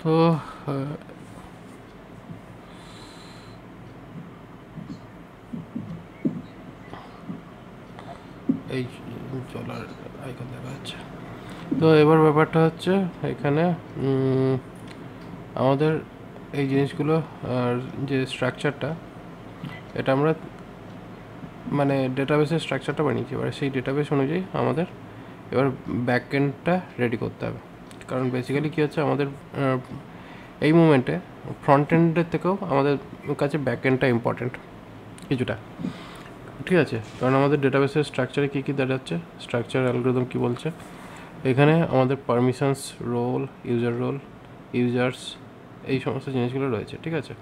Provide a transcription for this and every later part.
তো এই চলার আইকন দেখা যাচ্ছে। তো এবার ব্যাপারটা হচ্ছে এখানে আমাদের এই জিনিসগুলো আর যে স্ট্রাকচারটা, এটা আমরা মানে ডেটাবেসের স্ট্রাকচারটা বানিয়েছি। এবার সেই ডেটাবেস অনুযায়ী আমাদের এবার ব্যাকএন্ডটা রেডি করতে হবে। কারণ বেসিক্যালি কী হচ্ছে, আমাদের এই মুমেন্টে ফ্রন্ট এন্ডের থেকেও আমাদের কাছে ব্যাকএন্ডটা ইম্পর্টেন্ট কিছুটা, ঠিক আছে? কারণ আমাদের ডেটাবেসের স্ট্রাকচারে কী কী দাঁড়াচ্ছে, স্ট্রাকচার অ্যালগরিদম কী বলছে, এখানে আমাদের পারমিশনস, রোল, ইউজার্স, এই সমস্ত জিনিসগুলো রয়েছে, ঠিক আছে?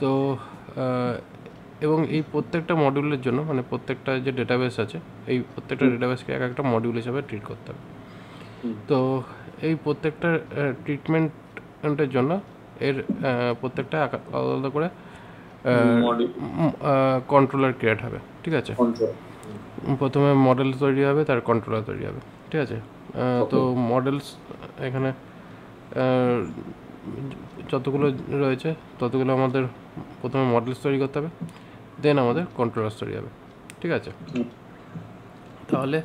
তো এবং এই প্রত্যেকটা মডিউলের জন্য, মানে প্রত্যেকটা যে ডেটাবেস আছে, এই প্রত্যেকটা ডেটাবেসকে এক একটা মডিউল হিসাবে ট্রিট করতে হবে। তো এই প্রত্যেকটা ট্রিটমেন্টের জন্য এর প্রত্যেকটা আলাদা করে কন্ট্রোলার ক্রিয়েট হবে, ঠিক আছে? প্রথমে মডেল তৈরি হবে, তার কন্ট্রোলার তৈরি হবে, ঠিক আছে? তো মডেলস এখানে যতগুলো রয়েছে ততগুলো আমাদের প্রথমে মডেলস তৈরি করতে হবে, দেন আমাদের কন্ট্রোলার তৈরি হবে, ঠিক আছে? তাহলে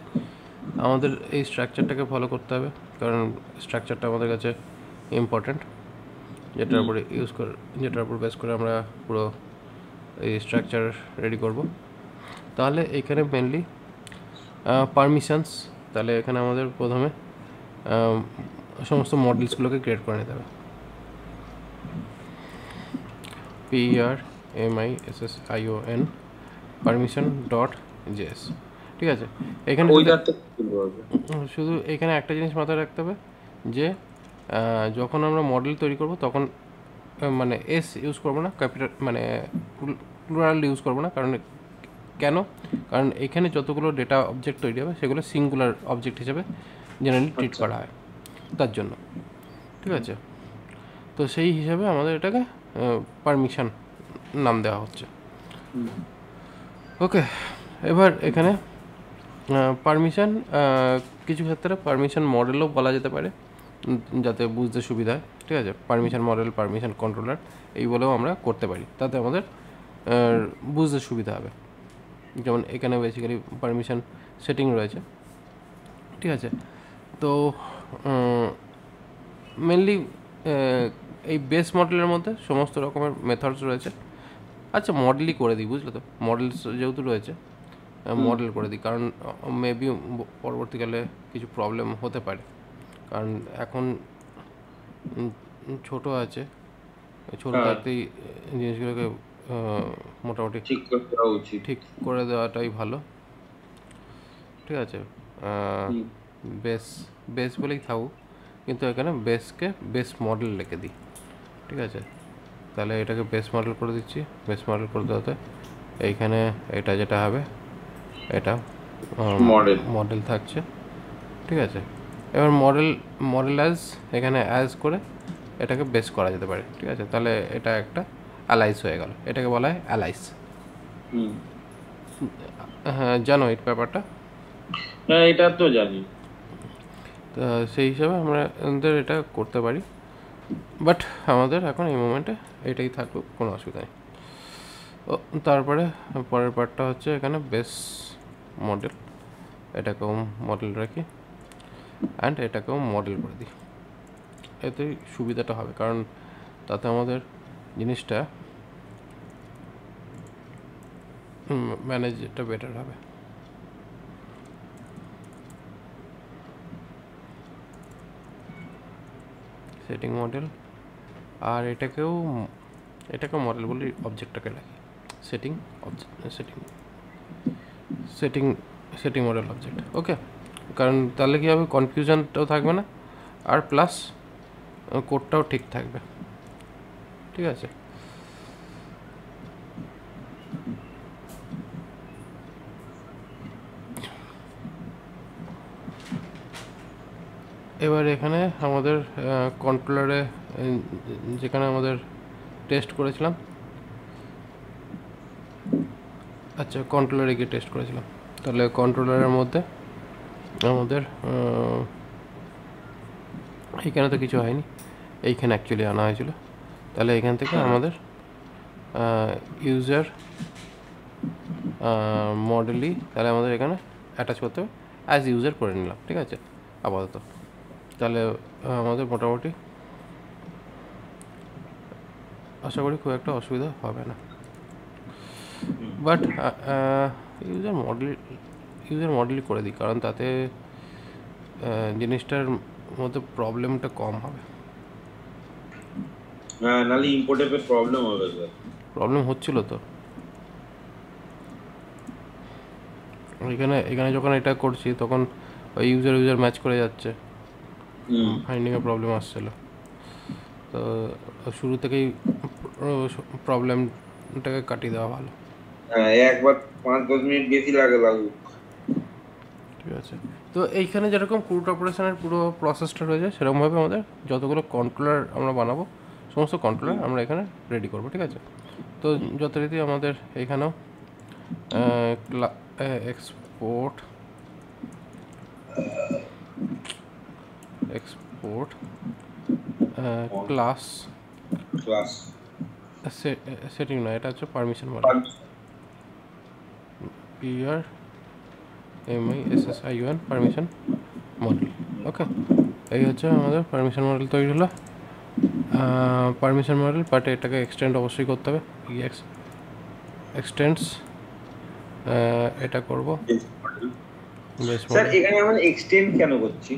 আমাদের এই স্ট্রাকচারটাকে ফলো করতে হবে, কারণ স্ট্রাকচারটা আমাদের কাছে ইম্পর্ট্যান্ট, যেটার উপর বেস করে আমরা পুরো এই স্ট্রাকচার রেডি করব। তাহলে এখানে মেনলি পারমিশনস, তাহলে এখানে আমাদের প্রথমে সমস্ত মডেলসগুলোকে ক্রিয়েট করে নিতে হবে। PERMISSION পারমিশন ডট জেএস, ঠিক আছে? এখানে শুধু এখানে একটা জিনিস মাথায় রাখতে হবে যে যখন আমরা মডেল তৈরি করব তখন মানে এস ইউজ করবো না, ক্যাপিটাল মানে প্লুরাল ইউজ করবো না। কেন? কারণ এখানে যতগুলো ডেটা অবজেক্ট তৈরি হবে সেগুলো সিঙ্গুলার অবজেক্ট হিসেবে জেনারেলি ট্রিট করা হয়, তার জন্য, ঠিক আছে? তো সেই হিসাবে আমাদের এটাকে পারমিশন নাম দেওয়া হচ্ছে। ওকে, এবার এখানে পারমিশন কিছু ক্ষেত্রে পারমিশন মডেলও বলা যেতে পারে, যাতে বুঝতে সুবিধা হয়, ঠিক আছে? পারমিশন মডেল, পারমিশন কন্ট্রোলার, এই বলেও আমরা করতে পারি, তাতে আমাদের বুঝতে সুবিধা হবে। যেমন এখানে বেসিক্যালি পারমিশন সেটিং রয়েছে, ঠিক আছে? তো মেনলি এই বেস মডেলের মধ্যে সমস্ত রকমের মেথডস রয়েছে। আচ্ছা, মডেলই করে দিই, বুঝলে তো? মডেলস যেহেতু রয়েছে, মডেল করে দিই, কারণ মেবি পরবর্তীকালে কিছু প্রবলেম হতে পারে, কারণ এখন ছোট আছে, ছোট থাকতেই জিনিসগুলোকে মোটামুটি ঠিক করে দেওয়াটাই ভালো, ঠিক আছে? বেস বলেই থাকুক, কিন্তু এখানে বেসকে বেস মডেল লিখে দিই, ঠিক আছে? তাহলে এটাকে বেস মডেল করে দিচ্ছি। বেস মডেল করে দেওয়াতে এইখানে এটা যেটা হবে এটা মডেল থাকছে, ঠিক আছে? এবার মডেল এখানে অ্যাজ করে এটাকে বেস করা যেতে পারে, ঠিক আছে? তাহলে এটা একটা অ্যালাইস হয়ে গেল, এটাকে বলা হয় অ্যালাইস। হ্যাঁ, জানো এই ব্যাপারটা? হ্যাঁ, এটা তো জানি। তো সেই হিসাবে আমরা এটা করতে পারি, বাট আমাদের এখন এই মোমেন্টে এটাই থাকুক, কোনো অসুবিধা নেই। ও তারপরে পরের পার্টটা হচ্ছে এখানে বেস মডেল, এটাকেও মডেল রাখি অ্যান্ড এটাকেও মডেল করে দিই। এতেই সুবিধাটা হবে, কারণ তাতে আমাদের জিনিসটা ম্যানেজটা বেটার হবে। সেটিং মডেল, আর এটাকেও মডেল বলি, অবজেক্টটাকে রাখি সেটিং মডেল অবজেক্ট। ওকে, কারণ তাহলে কী হবে, কনফিউশনটাও থাকবে না, আর প্লাস কোডটাও ঠিক থাকবে, ঠিক আছে? এবার এখানে আমাদের কন্ট্রোলারে যেখানে আমাদের টেস্ট করেছিলাম, আচ্ছা কন্ট্রোলারে গিয়ে টেস্ট করেছিলাম, তাহলে কন্ট্রোলারের মধ্যে আমাদের এখানে তো কিছু হয়নি, এইখানে অ্যাকচুয়ালি আনা হয়েছিল। তাহলে এখান থেকে আমাদের ইউজার মডেলই তাহলে আমাদের এখানে অ্যাটাচ করতে হবে, অ্যাজ ইউজার করে নিলাম, ঠিক আছে আপাতত। তাহলে আমাদের মোটামুটি আশা করি খুব একটা অসুবিধা হবে না। বাট ইউজার মডেলই করে দিই, কারণ তাতে জিনিসটার মধ্যে প্রবলেমটা কম হবে। হ্যাঁ, নাহলে ইম্পোর্টে প্রবলেম হবে স্যার। প্রবলেম হচ্ছিল তো এখানে যখন এটা করছি তখন ওই ইউজার ম্যাচ করে যাচ্ছে, ফাইন্ডিংয়ে প্রবলেম আসছিলো। তো শুরু থেকেই প্রবলেমটাকে কাটিয়ে দেওয়া ভালো। হ্যাঁ, একবার 5-10 মিনিট বেশি লাগুক। ঠিক আছে, তো এইখানে যেরকম ক্রুড অপারেশনের পুরো প্রসেসটা রয়েছে, সেরকমভাবে আমাদের যতগুলো কন্ট্রোলার আমরা বানাবো সমস্ত কন্ট্রোলার আমরা এখানে রেডি করবো, ঠিক আছে। তো যথারীতি আমাদের এখানেও এক্সপোর্ট ক্লাস সেটিং না, এটা হচ্ছে permission model, PRMISSION permission model. Okay, এই হচ্ছে আমাদের পারমিশন মডেল তৈরি হলো। পারমিশন মডেল, বাট এটাকে এক্সটেন্ড অবশ্যই করতে হবে। এক্সটেন্ডস এটা করব। স্যার এখানে আমরা এক্সটেন্ড কেন করছি?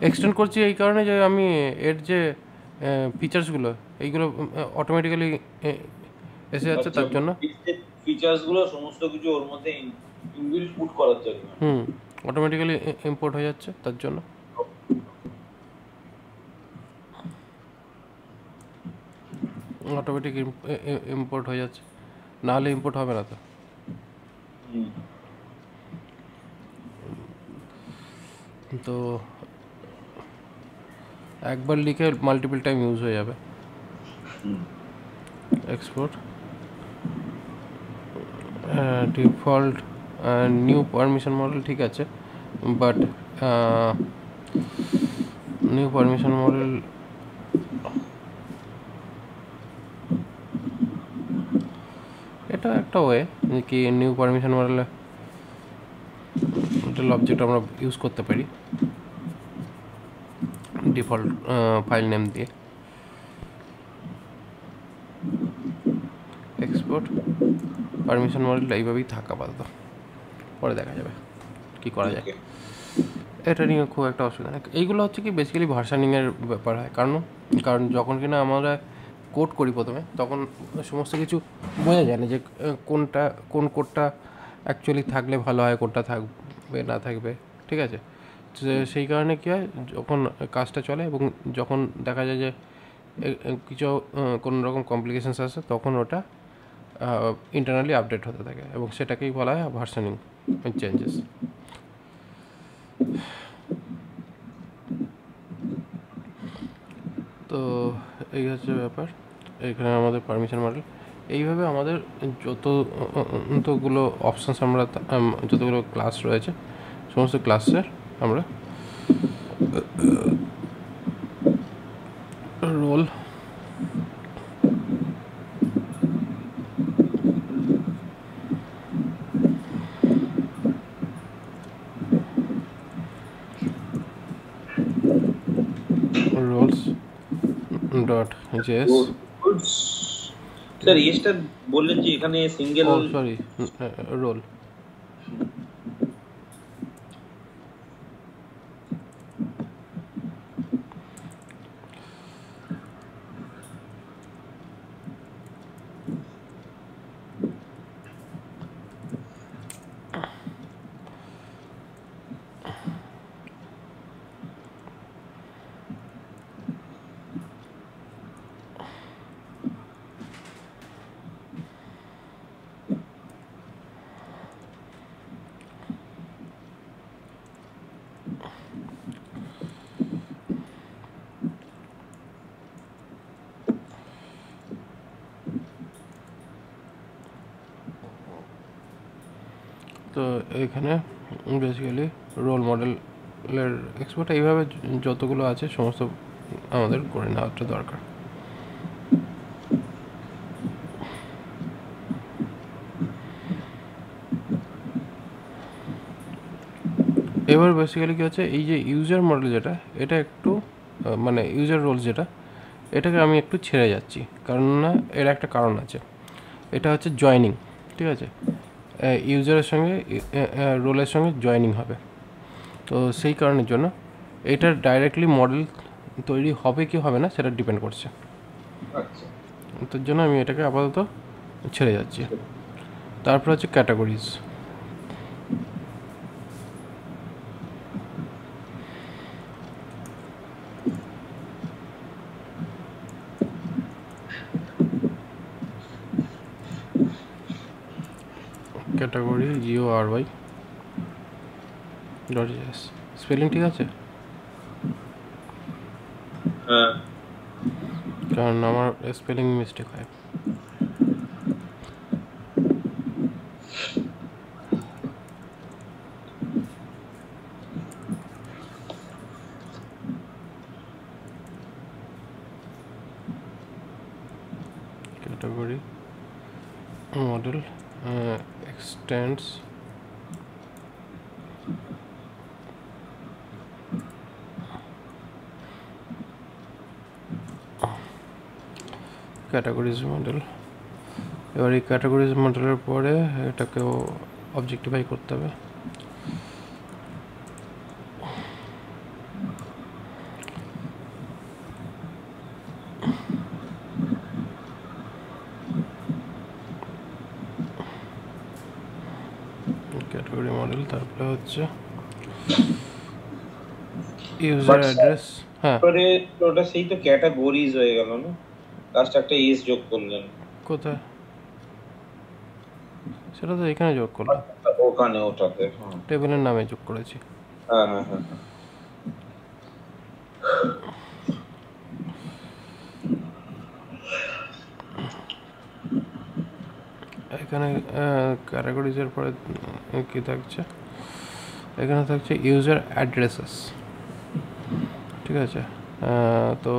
এক্সটেন্ড করছি এই কারণে যে আমি এর যে ফিচার্সগুলো এইগুলো অটোমেটিক্যালি এসে যাচ্ছে, তার জন্য ফিচার্সগুলো সমস্ত কিছু ওর মধ্যে ইনবিল্ট পুট করার জন্য। অটোমেটিক্যালি ইম্পোর্ট হয়ে যাচ্ছে, তার জন্য। অটোমেটিক ইম্পোর্ট হয়ে যাচ্ছে, নাহলে ইম্পোর্ট হবে না। তো একবার লিখে মাল্টিপল টাইম ইউজ হয়ে যাবে। Export default new permission model, ঠিক আছে, বাট নিউ পারমিশন মডেল এটা একটা ওয়ে কি নিউ পারমিশন মডেলে অবজেক্ট আমরা ইউজ করতে পারি ডিফল্ট ফাইল নেম দিয়ে। এক্সপোর্ট পারমিশন মডেলটা এইভাবেই থাকা আপাতত, পরে দেখা যাবে কি করা যায়। এটা নিয়ে খুব একটা অসুবিধা নেই। এইগুলো হচ্ছে কি বেসিক্যালি ভার্সানিংয়ের ব্যাপার হয়, কারণ যখন কিনা আমরা কোড করি প্রথমে, তখন সমস্ত কিছু বোঝা যায় না যে কোন কোডটা অ্যাকচুয়ালি থাকলে ভালো হয়, কোডটা থাকবে না থাকবে, ঠিক আছে। সেই কারণে কী হয়, যখন কাজটা চলে এবং যখন দেখা যায় যে কিছু কোনো রকম কমপ্লিকেশানস আসে, তখন ওটা ইন্টারনালি আপডেট হতে থাকে এবং সেটাকেই বলা হয় ভার্সানিং চেঞ্জেস। তো এই হচ্ছে ব্যাপার। এখানে আমাদের পারমিশন মডেল এইভাবে আমাদের যতগুলো অপশানস আমরা যতগুলো ক্লাস রয়েছে সমস্ত ক্লাসের আমরা রোল roles.js স্যার এসটা বললেন যে এখানে সিঙ্গেল রোল তো এখানে বেসিক্যালি রোল মডেলের এক্সপোর্ট এইভাবে যতগুলো আছে সমস্ত আমাদের করে নেওয়াটা দরকার। এবার বেসিক্যালি কী হচ্ছে, এই যে ইউজার মডেল যেটা, এটা একটু মানে ইউজার রোল যেটা, এটাকে আমি একটু ছেড়ে যাচ্ছি, কারণ না এর একটা কারণ আছে। এটা হচ্ছে জয়নিং, ঠিক আছে, ইউজারের সঙ্গে রোলের সঙ্গে জয়নিং হবে। তো সেই কারণের জন্য এটার ডাইরেক্টলি মডেল তৈরি হবে কি হবে না সেটা ডিপেন্ড করছে। আচ্ছা, তার জন্য আমি এটাকে আপাতত ছেড়ে যাচ্ছি। তারপর হচ্ছে categories. Category GORY .js spelling ঠিক আছে? হ্যাঁ, কারণ আমার স্পেলিং মিস্টেক হয়। Category model extends categories model. এবার এই ক্যাটাগরিজ মডেলের পরে এটাকেও অবজেক্টিফাই করতে হবে। ক্যাটাগরি মডেল, তারপরে হচ্ছে ইউজার অ্যাড্রেস। হ্যাঁ, তারপরে ওটা সেই তো ক্যাটাগরিজ হয়ে গেল না, লাস্ট একটা এস যোগ করলেন। কোথায়? সেটা তো এখানে যোগ করলাম, ওখানে ওটাতে। টেবিলের নামে যোগ করেছি। হ্যাঁ হ্যাঁ হ্যাঁ হ্যাঁ। এখানে ক্যাটাগরিজের পরে কী থাকছে, এখানে থাকছে ইউজার অ্যাড্রেসেস, ঠিক আছে। তো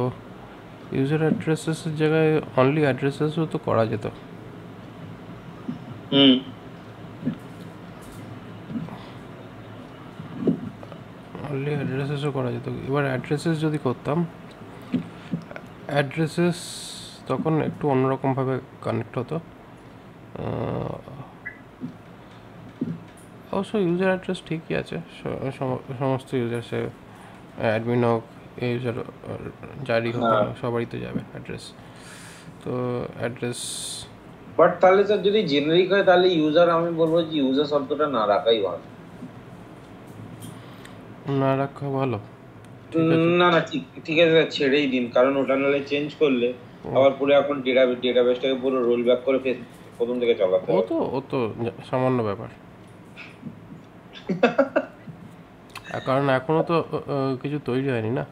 ইউজার অ্যাড্রেসেসের জায়গায় অনলি অ্যাড্রেসেসও তো করা যেত। অনলি অ্যাড্রেসেসও করা যেত। এবার অ্যাড্রেসেস যদি করতাম, অ্যাড্রেসেস তখন একটু অন্যরকমভাবে কানেক্ট হতো। অবশ্য ইউজার অ্যাড্রেস ঠিকই আছে, সমস্ত ইউজার, সে অ্যাডমিন হোক, ইউজার যারই হোক, সবারই তো যাবে অ্যাড্রেস। তো অ্যাড্রেস, বাট তাহলে স্যার যদি জেনারিক হয় তাহলে ইউজার, আমি বলবো যে ইউজার শব্দটা না রাখাই ভালো। না রাখা ভালো? না না, ঠিক আছে, ছেড়েই দিন, কারণ ওটা নাহলে চেঞ্জ করলে আবার পুরো এখন ডেটাবেসটাকে পুরো রোল ব্যাক করে প্রথম থেকে চালাতে হবে। ও তো সামান্য ব্যাপার। কারণ এখনো তো কিছু তৈরি হয়নি না।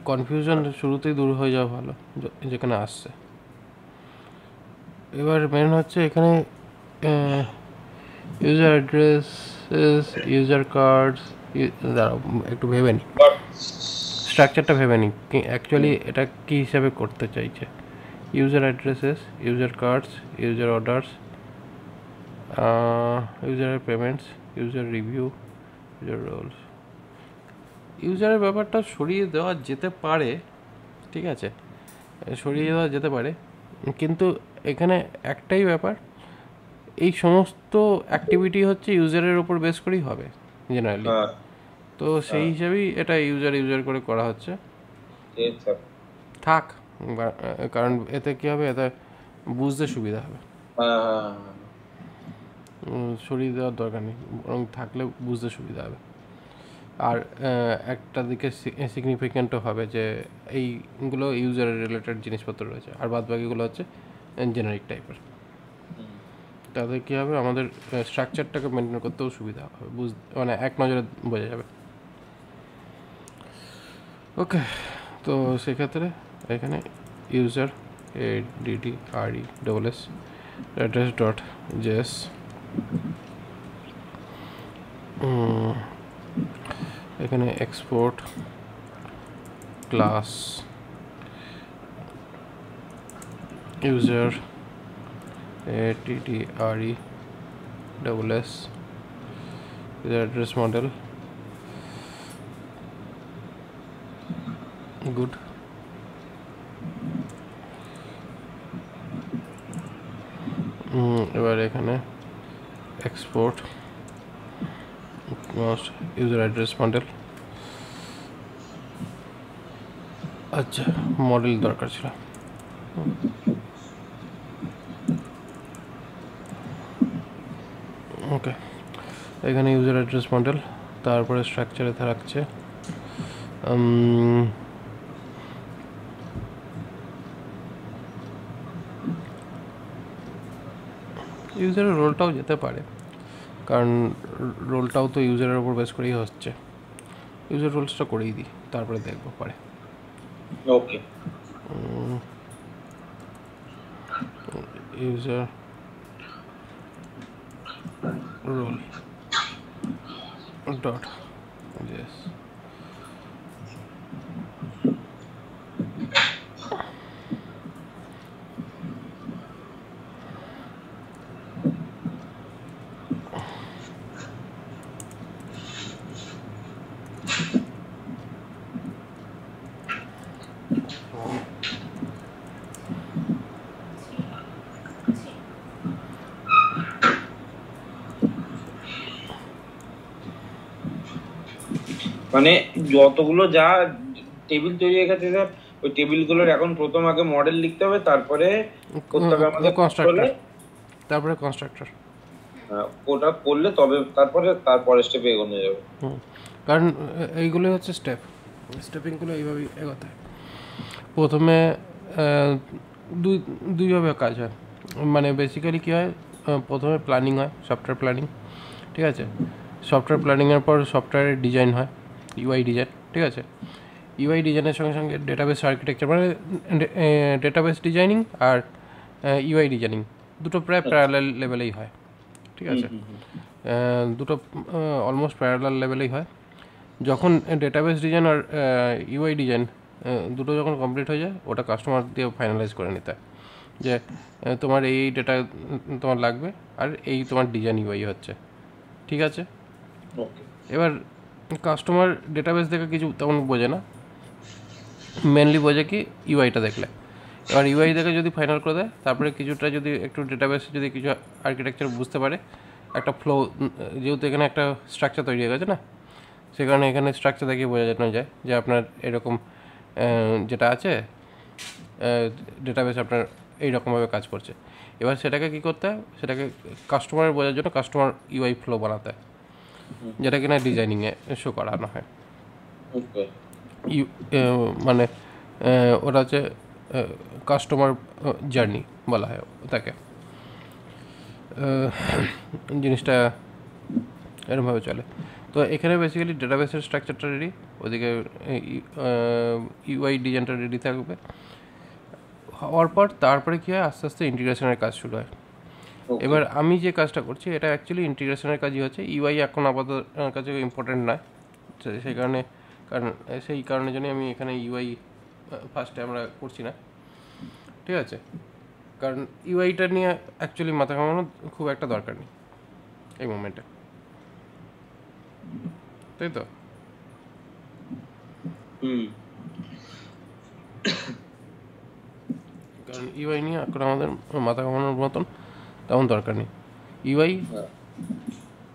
কনফিউশন শুরুতেই দূর হয়ে যাওয়া ভালো যেখানে আসছে। এবার মেন হচ্ছে এখানে ইউজার অ্যাড্রেস, ইউজার কার্ডস। দাঁড়াও একটু ভেবে নিই, স্ট্রাকচারটা ভেবে নিই অ্যাকচুয়ালি এটা কী হিসাবে করতে চাইছে। User addresses, user cards, user orders, ইউজারের payments, user review, user roles. ইউজারের ব্যাপারটা সরিয়ে দেওয়া যেতে পারে, ঠিক আছে, সরিয়ে দেওয়া যেতে পারে, কিন্তু এখানে একটাই ব্যাপার, এই সমস্ত অ্যাক্টিভিটি হচ্ছে ইউজারের ওপর বেস করেই হবে জেনারেলি। তো সেই হিসাবেই এটা ইউজার করে করা হচ্ছে। থাক, কারণ এতে কী হবে, এতে বুঝতে সুবিধা হবে। সরিয়ে দেওয়ার দরকার নেই, বরং থাকলে বুঝতে সুবিধা হবে। আর একটা দিকে সিগনিফিক্যান্টও হবে যে এইগুলো ইউজারের রিলেটেড জিনিসপত্র রয়েছে, আর বাদ বাকিগুলো হচ্ছে জেনারিক টাইপের। তাতে কী হবে, আমাদের স্ট্রাকচারটাকে মেনটেন করতেও সুবিধা হবে, মানে এক নজরে বোঝা যাবে। ওকে, তো সেক্ষেত্রে এখানে ইউজার ADDRESS address.js, এখানে export class user ATTRE double S user address model good এবার এখানে export user address model আচ্ছা মডেল দরকার ছিল ওকে এখানে ইউজার অ্যাড্রেস মডেল তারপরে স্ট্রাকচারে থাকছে ইউজারের রোলটাও যেতে পারে কারণ রোলটাও তো ইউজারের উপর বেস করেই হচ্ছে ইউজার রোলসটা করেই দিই তারপরে দেখবো পরে ওকে user role dot yes মানে যতগুলো যা টেবিল তৈরি হয়ে গেছে স্যার ওই টেবিলগুলোর এখন প্রথম আগে মডেল লিখতে হবে তারপরে করতে হবে আমাদের কনস্ট্রাক্টর তারপরে কনস্ট্রাক্টর ওটা করলে তবে তারপরে স্টেপে এগোনো যাবে কারণ এইগুলো হচ্ছে স্টেপিংগুলো এইভাবেই এগোতে হয় প্রথমে দুইভাবে কাজ হয় মানে বেসিক্যালি কী হয় প্রথমে প্ল্যানিং হয় সফটওয়্যার প্ল্যানিং ঠিক আছে সফটওয়্যার প্ল্যানিংয়ের পর সফটওয়্যারের ডিজাইন হয় ইউআই ডিজাইন ঠিক আছে ইউআই ডিজাইনের সঙ্গে সঙ্গে ডেটাবেস আর্কিটেকচার মানে ডেটাবেস ডিজাইনিং আর ইউআই ডিজাইনিং দুটো প্রায় প্যারালাল লেভেলেই হয় ঠিক আছে দুটো অলমোস্ট প্যারালাল লেভেলেই হয় যখন ডেটাবেস ডিজাইন আর ইউআই ডিজাইন দুটো যখন কমপ্লিট হয়ে যায় ওটা কাস্টমার দিয়ে ফাইনালাইজ করে নিতে হয় যে তোমার এই ডেটা তোমার লাগবে আর এই তোমার ডিজাইন ইউআই হচ্ছে ঠিক আছে এবার কাস্টমার ডেটাবেস দেখে কিছু তেমন বোঝে না মেনলি বোঝে কি ইউআইটা দেখলে এবার ইউআই দেখে যদি ফাইনাল করে দেয় তারপরে কিছুটা যদি একটু ডেটাবেসে যদি কিছু আর্কিটেকচার বুঝতে পারে একটা ফ্লো যেহেতু এখানে একটা স্ট্রাকচার তৈরি হয়ে গেছে না সে কারণে এখানে স্ট্রাকচার দেখে বোঝা জানো যায় যে আপনার এরকম যেটা আছে ডেটাবেস আপনার এইরকমভাবে কাজ করছে এবার সেটাকে কী করতে হয় সেটাকে কাস্টমারের বোঝার জন্য কাস্টমার ইউআই ফ্লো বানাতে হয় যেটা কিনা ডিজাইনিংয়ে শো করানো হয় মানে ওটা হচ্ছে কাস্টমার জার্নি বলা হয় তাকে জিনিসটা এরকমভাবে চলে তো এখানে বেসিক্যালি ডেটাবেসের স্ট্রাকচারটা রেডি ওদিকে ইউআই ডিজাইনটা রেডি থাকবে হওয়ার পর তারপরে কী হয় আস্তে আস্তে ইন্টিগ্রেশনের কাজ শুরু হয় এবার আমি যে কাজটা করছি এটা অ্যাকচুয়ালি ইন্টিগ্রেশনের কাজই হচ্ছে ইউআই এখন আপাতত কাছে ইম্পর্টেন্ট নয় সেই কারণের জন্য আমি এখানে ইউআই ফার্স্টে আমরা করছি না ঠিক আছে কারণ ইউআইটা নিয়ে অ্যাকচুয়ালি মাথা ঘামানো খুব একটা দরকার নেই এই মোমেন্টে তাই তো কারণ ইউআই নিয়ে এখন আমাদের মাথা ঘামানোর মতন তেমন দরকার নেই ইউআই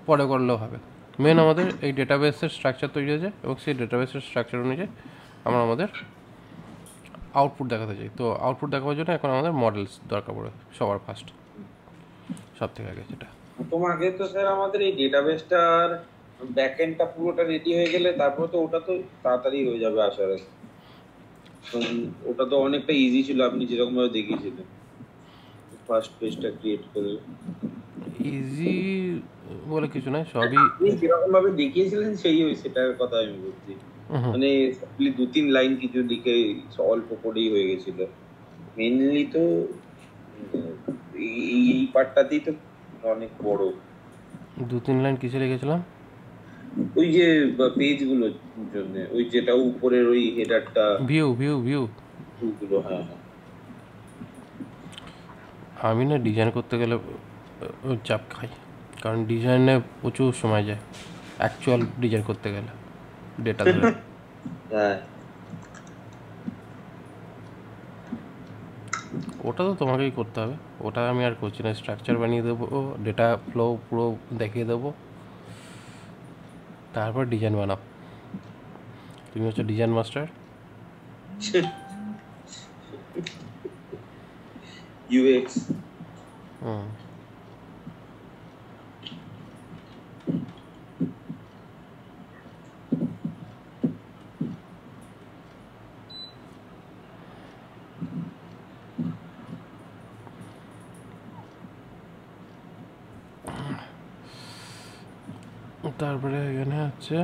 পরে করলেও হবে মেন আমাদের এই ডেটাবেসের স্ট্রাকচার তৈরি হয়েছে এবং সেই ডেটাবেসের স্ট্রাকচার অনুযায়ী আমরা আমাদের আউটপুট দেখাতে চাই তো আউটপুট দেখাবার জন্য এখন আমাদের মডেলস দরকার পড়ে সবার ফার্স্ট সব থেকে আগে যেটা তোমাকে তো স্যার আমাদের এই ডেটাবেসটার ব্যাকএন্ডটা পুরোটা রেডি হয়ে গেলে তারপর তো ওটা তো তাড়াতাড়ি হয়ে যাবে আশা রাখি ওটা তো অনেকটা ইজি ছিল আপনি যেরকম ভাবে দেখিয়েছিলেন ফার্স্ট পেজটা ক্রিয়েট করে ইজি বলে কিছু নয় সবই যেরকম ভাবে দেখিয়েছিলেন সেটার কথা আমি বলছি মানে সিম্পলি 2-3 লাইন কিছু লিখে অল্প করেই হয়ে গেছিল মেইনলি তো এই পার্টটাতেই তো অনেক বড় 2-3 লাইন কিছু লিখেছিলাম ওই যে পেজ গুলোর জন্য, ওই যেটা উপরের ওই হেডারটা, ভিউ ভিউ ভিউ গুলো, হ্যাঁ হ্যাঁ। আমি না ডিজাইন করতে গেলে চাপ খাই, কারণ ডিজাইনে প্রচুর সময় যায় অ্যাকচুয়াল ডিজাইন করতে গেলে ডেটা ধরে। হ্যাঁ, ওটা তো তোমাকেই করতে হবে, ওটা আমি আর করছি না। স্ট্রাকচার বানিয়ে দেবো, ডেটা ফ্লো পুরো দেখিয়ে দেবো, তারপর ডিজাইন বানাও। তুমি হচ্ছে ডিজাইন মাস্টার। ইউএক্স। হুম, তারপরে এখানে হচ্ছে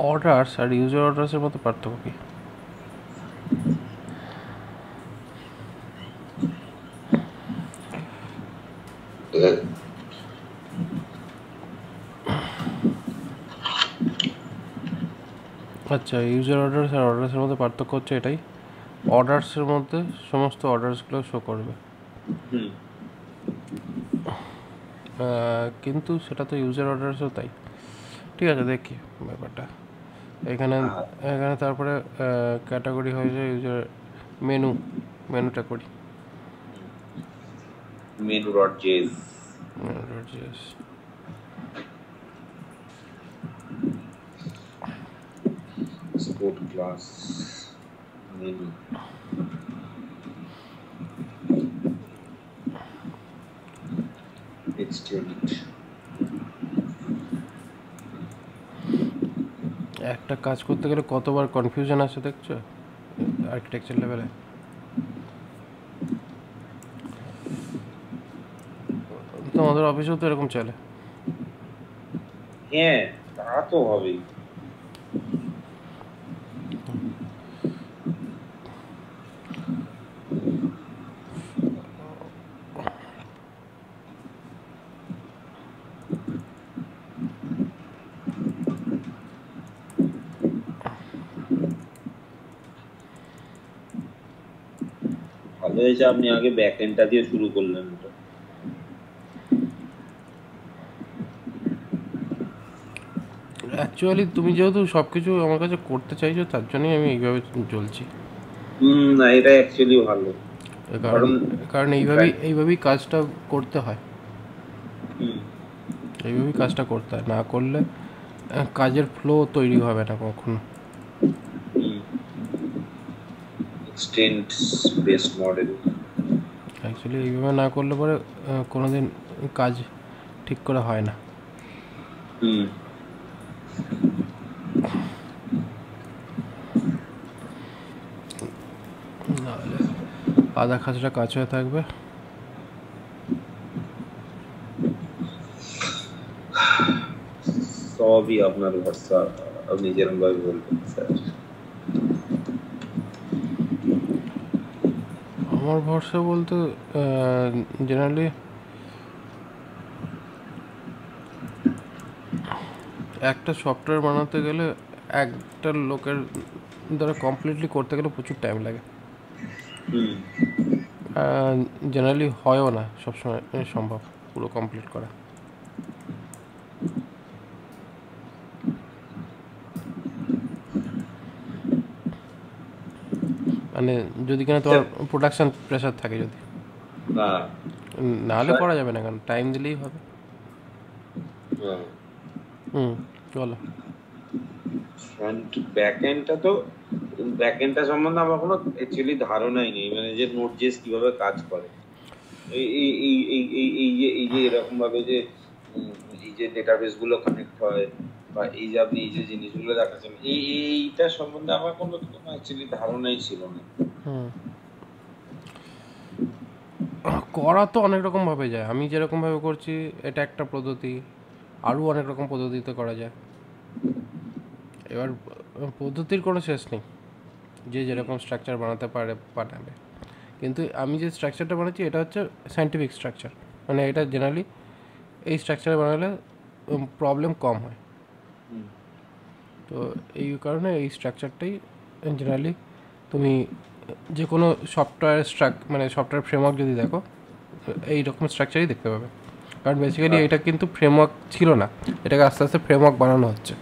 অর্ডার্স আর ইউজার অর্ডার্সের মধ্যে পার্থক্য কি? আচ্ছা, ইউজার অর্ডার্স আর অর্ডার্সের মধ্যে পার্থক্য হচ্ছে এটাই, অর্ডার্সের মধ্যে সমস্ত অর্ডার্সগুলো শো করবে, হুম। কিন্তু সেটা তো ইউজার অর্ডার্সও তাই। ঠিক আছে, দেখি ব্যাপারটা এখানে। এখানে তারপরে ক্যাটাগরি হয়েছে ইউজার মেনু, মেনুটা করি। Menu dot JS, JS export class menu, extend। একটা কাজ করতে গেলে কতবার কনফিউশন আসে দেখছো আর্কিটেকচার লেভেলে। তোমাদের অফিসেও তো এরকম চলে। হ্যাঁ, তা তো হবেই। ভালো হয়েছে আপনি আগে ব্যাক এন্ডটা দিয়ে শুরু করলেন ওটা। অ্যাকচুয়ালি তুমি যেহেতু সব কিছু আমার কাছে করতে চাইছো, তার জন্যই আমি এইভাবে চলছি। না, এটা অ্যাকচুয়ালি ভালো। কারণ কারণ কারণ এইভাবেই কাজটা করতে হয়, এইভাবেই কাজটা করতে হয়, না করলে কাজের ফ্লো তৈরি হবে না কখনো। Extend based model. অ্যাকচুয়ালি এইভাবে না করলে পরে কোনো দিন কাজ ঠিক করে হয় না। নাহলে আধা কাজটা কাজ হয়ে থাকবে। সবই আপনার ভরসা, আপনি যেরকম ভাবে বলবেন স্যার। আমার ভরসা বলতে জেনারেলি একটা সফটওয়্যার বানাতে গেলে একটা লোকের দ্বারা কমপ্লিটলি করতে গেলে প্রচুর টাইম লাগে। জেনারেলি হয়ও না সবসময় সম্ভব পুরো কমপ্লিট করা। মানে যদি কিনা তোমার প্রোডাকশন প্রেশার থাকে, যদি না হলে করা যাবে না, কারণ টাইম দিলেই হবে। বলো। ফ্রন্ট ব্যাকএন্ডটা সম্বন্ধে আমার কোনো অ্যাকচুয়ালি ধারণাই নেই, মানে যে নোড.জেএস কিভাবে কাজ করে, এই এই এই এই এই এই যে এরকম ভাবে যে এই যে ডেটাবেস গুলো কানেক্ট হয়, বা এই যে আপনি এই যে জিনিসগুলো দেখাচ্ছেন, এইটা সম্বন্ধে আমার কোনো অ্যাকচুয়ালি ধারণাই ছিল না। করা তো অনেক রকম ভাবে যায়, আমি যেরকম ভাবে করছি এটা একটা পদ্ধতি, আরও অনেক রকম পদ্ধতিতে করা যায়। এবার পদ্ধতির কোনো শেষ নেই, যে যেরকম স্ট্রাকচার বানাতে পারে বানাবে। কিন্তু আমি যে স্ট্রাকচারটা বানাচ্ছি এটা হচ্ছে সায়েন্টিফিক স্ট্রাকচার, মানে এটা জেনারেলি এই স্ট্রাকচারে বানালে প্রবলেম কম হয়। তো এই কারণে এই স্ট্রাকচারটাই জেনারেলি তুমি যে কোনো সফটওয়্যার মানে সফটওয়্যার ফ্রেমওয়ার্ক যদি দেখো এই রকম স্ট্রাকচারই দেখতে পাবে। কারণ বেসিক্যালি এটা কিন্তু ফ্রেমওয়ার্ক ছিল না, এটাকে আস্তে আস্তে ফ্রেমওয়ার্ক বানানো হচ্ছে।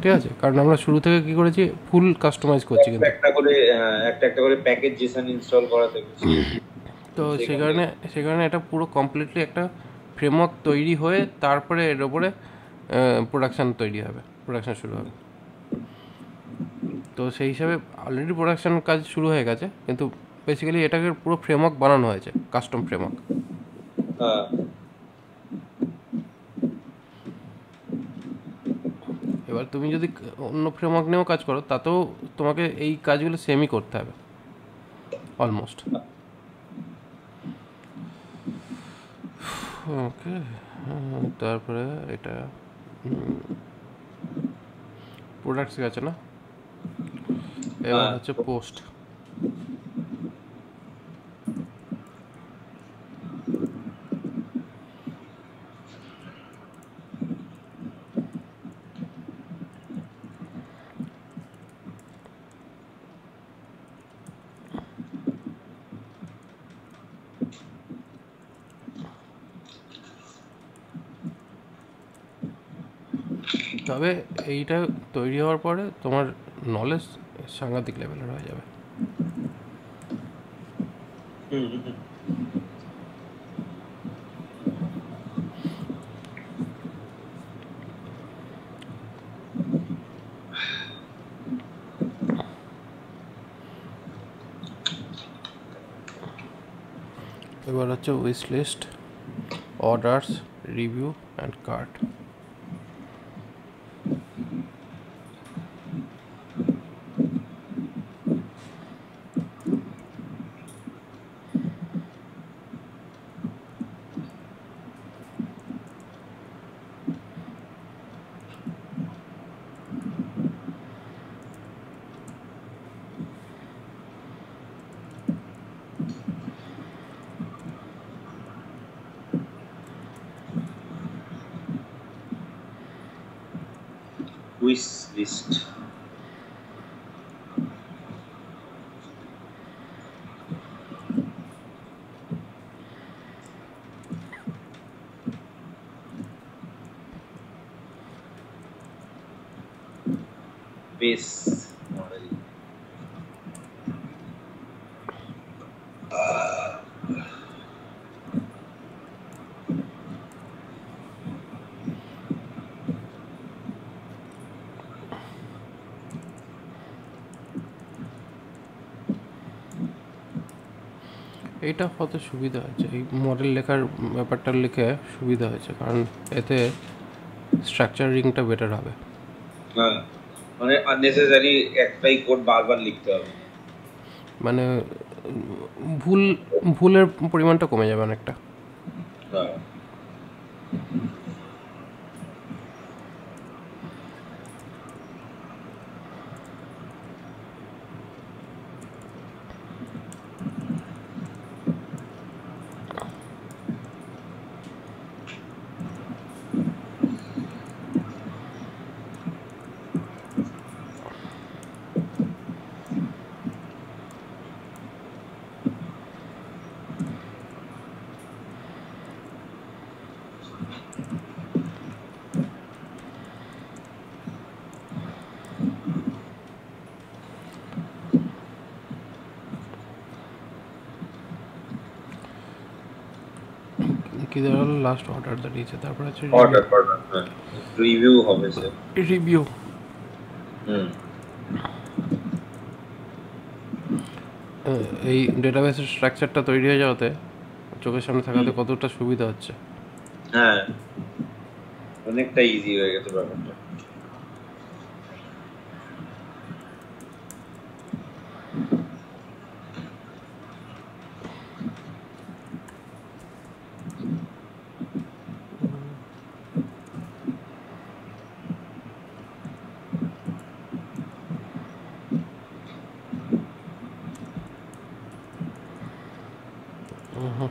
ঠিক আছে, কারণ আমরা শুরু থেকে কি করেছি, ফুল কাস্টমাইজ করছি কিন্তু একটা করে প্যাকেজ জেসন ইনস্টল করা দেখেছি। তো সেই কারণে এটা পুরো কমপ্লিটলি একটা ফ্রেমওয়ার্ক তৈরি হয়ে তারপরে এর ওপরে প্রোডাকশান শুরু হবে। তো সেই হিসাবে অলরেডি প্রোডাকশান কাজ শুরু হয়ে গেছে, কিন্তু বেসিক্যালি এটাকে পুরো ফ্রেমওয়ার্ক বানানো হয়েছে, কাস্টম ফ্রেমওয়ার্ক। এবার তুমি যদি অন্য ফ্রেমওয়ার্ক নিয়েও কাজ করো তাতেও তোমাকে এই কাজগুলো সেমই করতে হবে অলমোস্ট। ওকে, তারপরে এটা প্রোডাক্টস গেছে না, এবার হচ্ছে পোস্ট। তবে এইটা তৈরি হওয়ার পরে তোমার নলেজ সাংঘাতিক লেভেলের হয়ে যাবে। এবার হচ্ছে wish list, orders, review and cart. Wish list, base model. এইটা হতে সুবিধা হয়েছে, এই মডেল লেখার ব্যাপারটা লিখে সুবিধা হয়েছে, কারণ এতে স্ট্রাকচারিংটা বেটার হবে। হ্যাঁ, মানে আননেসেসারি একটাই কোড বারবার লিখতে হবে, মানে ভুলের পরিমাণটা কমে যাবে অনেকটা। কি দাঁড়ালো, লাস্ট অর্ডার দাঁড়িয়েছে, তারপরে হচ্ছে রিভিউ হবে স্যার, রিভিউ। এই ডেটাবেসের স্ট্রাকচারটা তৈরি হয়ে যাওয়াতে চোখের সামনে থাকাতে কতটা সুবিধা হচ্ছে। হ্যাঁ, অনেকটা ইজি হয়ে গেছে ব্যাপারটা। Mhm.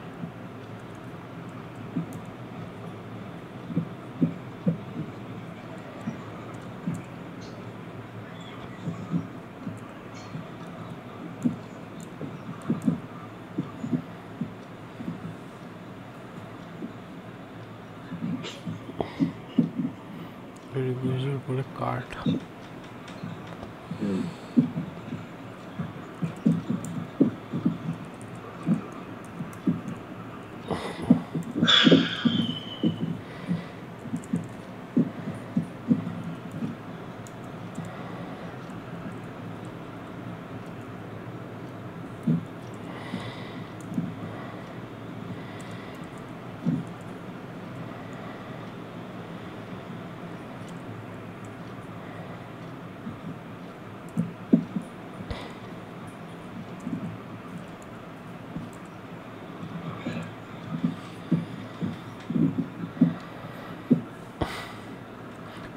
রিভিউজের উপরে কার্ড। হুম।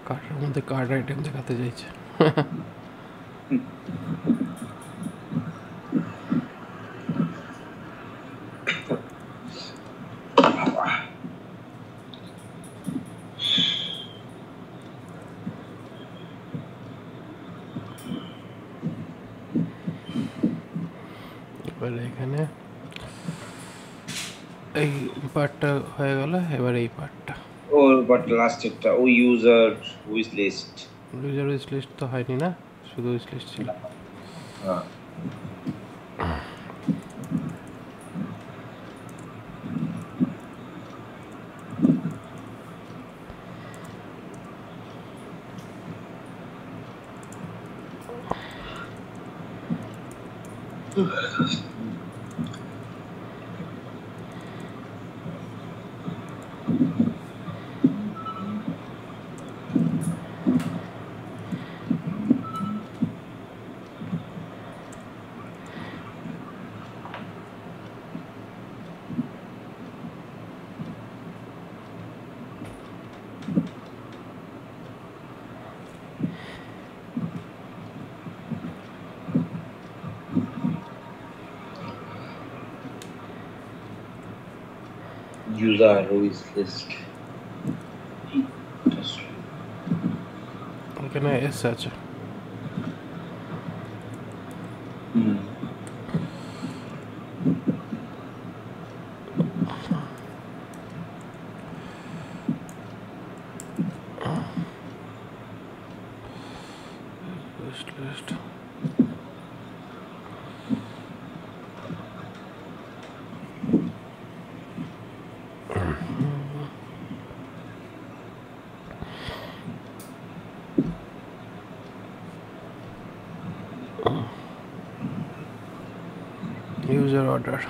কার্ডের মধ্যে কার্ড আইটেম দেখাতে চাইছে। এবার এখানে এই পার্টটা হয়ে গেল, এবার এই পার্টটা ওর বাট লাস্টেরটা ও user wish list. User wish list তো হয়নি না, শুধু উইশ লিস্ট ছিল। হ্যাঁ। user wish list এখানে এস আছে। হুম Wish list. User order.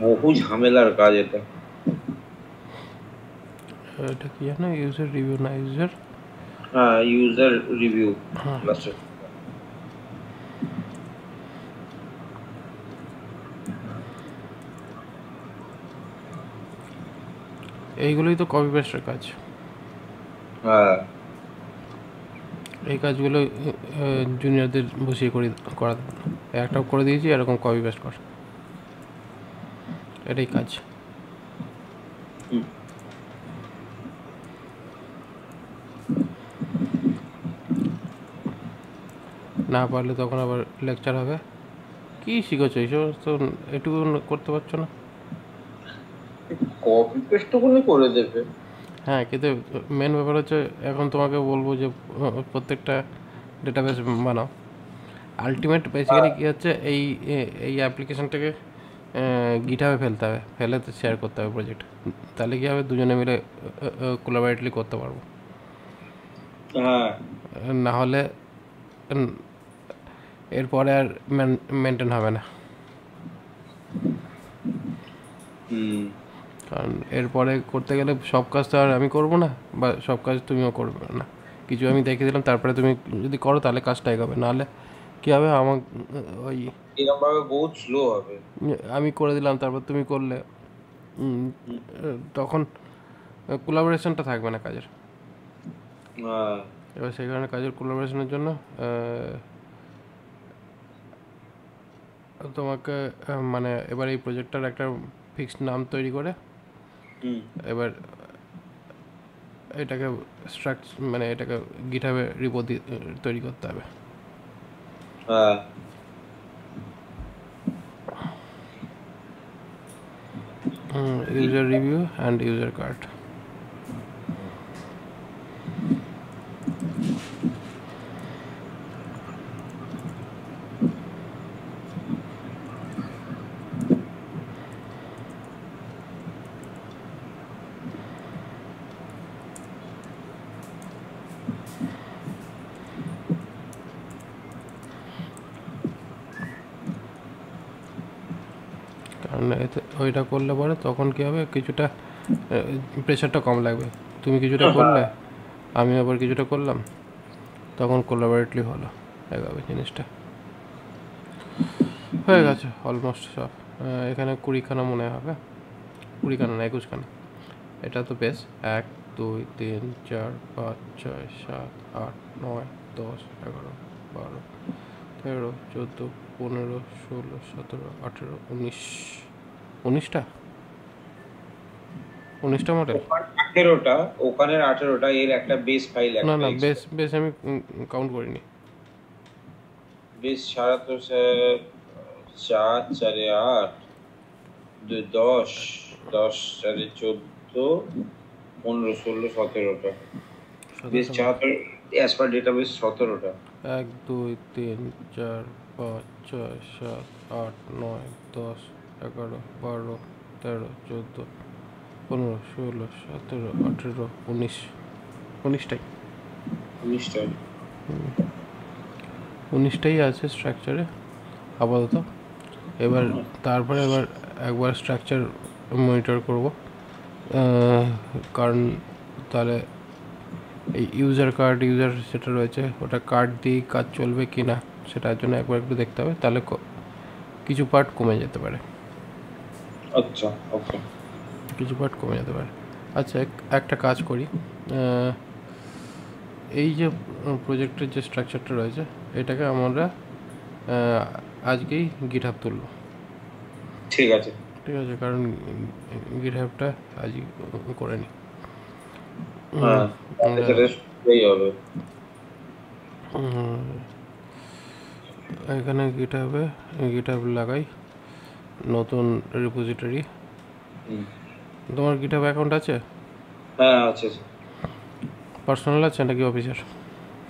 বহু ঝামেলার কাজ এটা। এটা কি জানো, ইউজার রিভিউ না ইউজার, হ্যাঁ ইউজার রিভিউ হ্যাঁ লাস্টে। এইগুলোই তো কপি পেস্টের কাজ। হ্যাঁ এই কাজগুলো জুনিয়রদের বসিয়ে করা, একটা করে দিয়েছি এরকম কপি পেস্ট কর, এটাই কাজ। হুম। না পারলে তখন আবার লেকচার হবে, কী শিখেছো এইসব তো, এটুকু করতে পারছো না। কপি পেস্ট করে দেবে। হ্যাঁ কিন্তু মেন ব্যাপার হচ্ছে এখন তোমাকে বলবো যে প্রত্যেকটা ডেটাবেস বানাও। আলটিমেট বেসিক্যালি কী হচ্ছে, এই অ্যাপ্লিকেশনটাকে গিটহাবে ফেলতে হবে, ফেলে শেয়ার করতে হবে প্রজেক্ট, তাহলে কী হবে দুজনে মিলে কোলাবোরেটলি করতে পারবো। হ্যাঁ না হলে এরপরে আর মেনটেন হবে না, কারণ এরপরে করতে গেলে সব কাজ তো আর আমি করবো না, বা সব কাজ তুমিও করবে না। কিছু আমি দেখে দিলাম, তারপরে তুমি যদি করো তাহলে কাজটা এগোবে, নাহলে কী হবে আমার ওই এরকম ভাবে বহুত স্লো হবে। আমি করে দিলাম তারপর তুমি করলে, তখন কোলাবোরেশনটা থাকবে না কাজের। হ্যাঁ এবার সেই কারণে কাজের কোলাবোরেশনের জন্য তোমাকে মানে এবার এই প্রজেক্টটার একটা ফিক্সড নাম তৈরি করে এবার এটাকে মানে এটাকে গিটহাবে রিপো তৈরি করতে হবে। হ্যাঁ user review and user card. কারণ এতে ওইটা করলে পরে তখন কী হবে, কিছুটা প্রেশারটা কম লাগবে। তুমি কিছুটা করলে, আমি আবার কিছুটা করলাম, তখন কোলাবোরেটলি হলো, এগাবে জিনিসটা। হয়ে গেছে অলমোস্ট সব। এখানে 20খানা মনে হবে, 20খানা না 21খানা। এটা তো বেশ 1 2 3 4 5 6 7 8 9 10 11 12 13 14 15 16 17 18 19, 19টা মডেল। 18টা, ওখানের 18টা, এর একটা বেস ফাইল না একটা না, extra। বেশ আমি কাউন্ট করিনি। বেস ছাড়া তো স্যার 4 4 8 2 10 10 4 14 15 16 17টা বেস 17টা ছাড়া তো অ্যাজ পার ডেটাবেস 17টা। 1 2 3 4 5 6 7 8 9 10 11 12 13 14 15 16 17 18 19, 19টাই 19টা। 19টাই আছে স্ট্রাকচারে আপাতত। এবার তারপরে একবার স্ট্রাকচার মনিটর করব, কারণ তাহলে এই ইউজার কার্ড যেটা রয়েছে ওটা কার্ড দিয়ে কাজ চলবে কি না সেটার জন্য একবার একটু দেখতে হবে, তাহলে কিছু পার্ট কমে যেতে পারে। আচ্ছা ওকে। কিছু পার্ট কমে যেতে পারে। আচ্ছা একটা কাজ করি, এই যে প্রজেক্টের যে স্ট্রাকচারটা রয়েছে এটাকে আমরা আজকেই গিটহাব তুলব। ঠিক আছে ঠিক আছে, কারণ গিটহাবটা আজই করে নিই। হ্যাঁ সেটা সুবিধাই হবে। এখানে গিটহাব লাগাই, নতুন রিপোজিটরি। তোমার গিটহাব অ্যাকাউন্ট আছে? হ্যাঁ আছে। পার্সোনাল আছে নাকি অফিসের?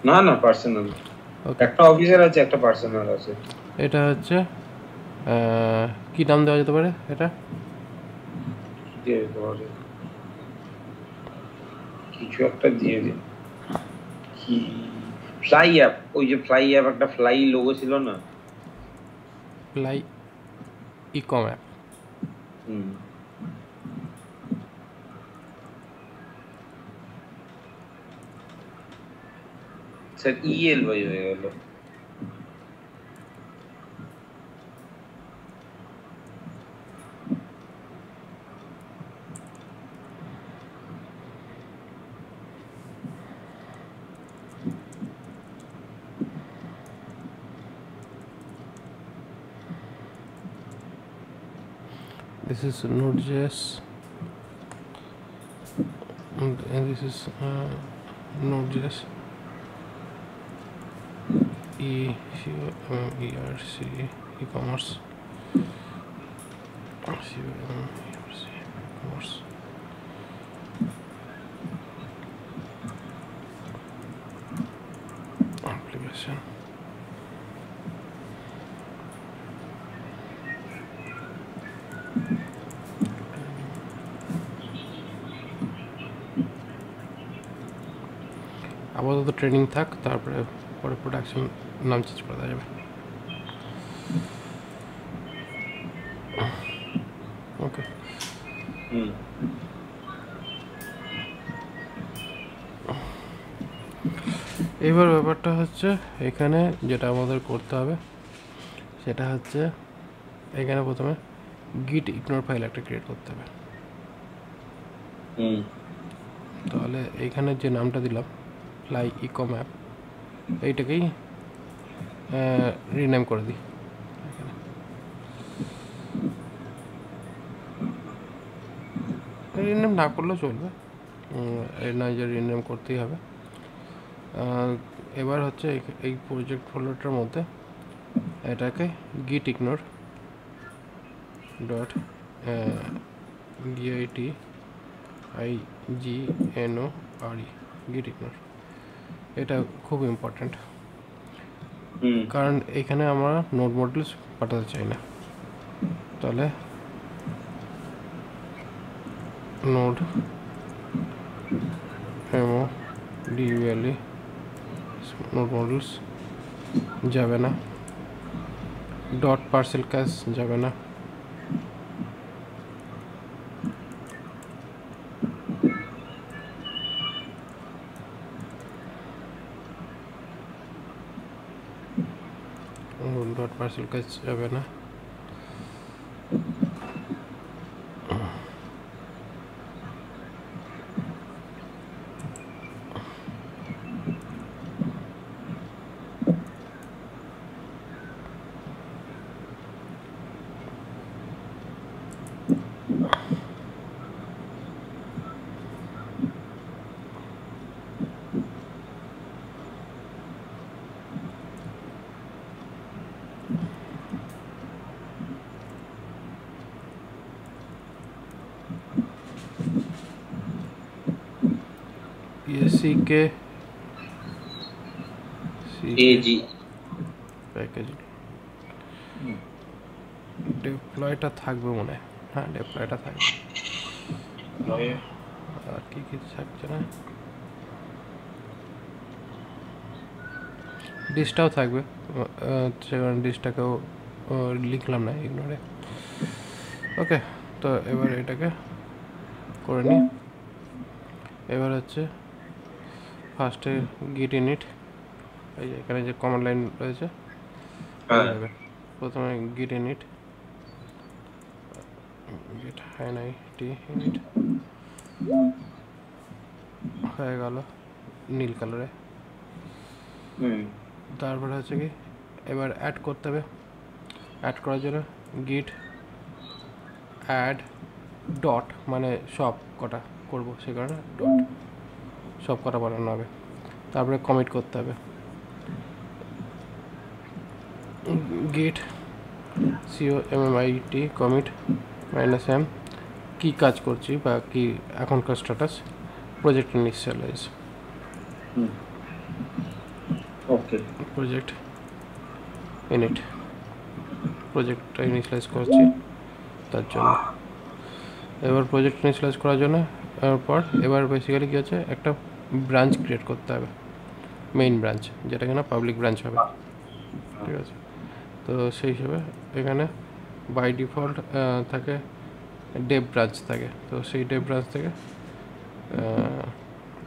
না না পার্সোনাল, একটা অফিসের আছে একটা পার্সোনাল আছে। এটা হচ্ছে কি নাম দেওয়া যেতে পারে এটা? কিছু একটা দিয়ে দিন, কি ফ্লাই অ্যাপ, ওই যে ফ্লাই অ্যাপ, একটা ফ্লাই লোগো ছিল না? Fly ইকম app. হুম স্যার ELY হয়ে গেল। This is Node.js and this is Node.js ERC e-commerce e-commerce application. আপাতত ট্রেনিং থাক, তারপরে পরে প্রোডাকশন নাম চেঞ্জ করে দেওয়া যাবে। ওকে, এবার ব্যাপারটা হচ্ছে এখানে যেটা আমাদের করতে হবে সেটা হচ্ছে এখানে প্রথমে গিট ইগনোর ফাইল একটা ক্রিয়েট করতে হবে। তাহলে এইখানে যে নামটা দিলাম ফ্লাই ইকো ম্যাপ, এইটাকেই রিনেম করে দিই। রিনেম না করলেও চলবে, এর নয় যে রিনেম করতেই হবে। এবার হচ্ছে এই প্রজেক্ট ফোল্ডারটার মধ্যে এটাকে গিট ইগনোর ডট GITIGNORE গিট ইগনোর, এটা খুব ইম্পর্ট্যান্ট, কারণ এখানে আমরা নোড মডেলস পাঠাতে চাই না। তাহলে নোড MODULE নোড মডেলস যাবে না, ডট পার্সেল ক্যাশ যাবে না, ডট পার্সেল ক্যাশ যাবে না, CK প্যাকেজ ডিপ্লয়টা থাকবে মনে হয়, হ্যাঁ ডিপ্লয়টা থাকবে, আর কি কি থাকছে না, ডিসটাও থাকবে, সেখানে ডিসটাকেও লিখলাম না ইগনোরে। ওকে, তো এবার এটাকে করে নিই। এবার হচ্ছে ফার্স্টে গিট ইনিট, এই যে এখানে যে কমান্ড লাইন রয়েছে, প্রথমে গিট ইনিট গিট init ইনিট হয়ে গেল নীল কালারে। তারপরে হচ্ছে কি এবার অ্যাড করতে হবে, অ্যাড করার জন্য গিট অ্যাড ডট, মানে সব কটা করবো সে কারণে ডট সব কটা বানানো হবে। তারপরে কমিট করতে হবে, গিট COMMIT কমিট -m কী কাজ করছি বা কি এখনকার স্ট্যাটাস, প্রজেক্ট ইনিশিয়ালাইজ, ওকে প্রজেক্ট ইনিট, প্রজেক্টটা ইনিশিয়ালাইজ করছি তার জন্য। এবার প্রজেক্ট ইনিশিয়ালাইজ করার জন্য পর এবার বেসিক্যালি কী হচ্ছে একটা ব্রাঞ্চ ক্রিয়েট করতে হবে, মেইন ব্রাঞ্চ, যেটা কিনা পাবলিক ব্রাঞ্চ হবে, ঠিক আছে। তো সেই হিসেবে এখানে বাই ডিফল্ট থাকে ডেভ ব্রাঞ্চ থাকে, তো সেই ডেভ ব্রাঞ্চ থেকে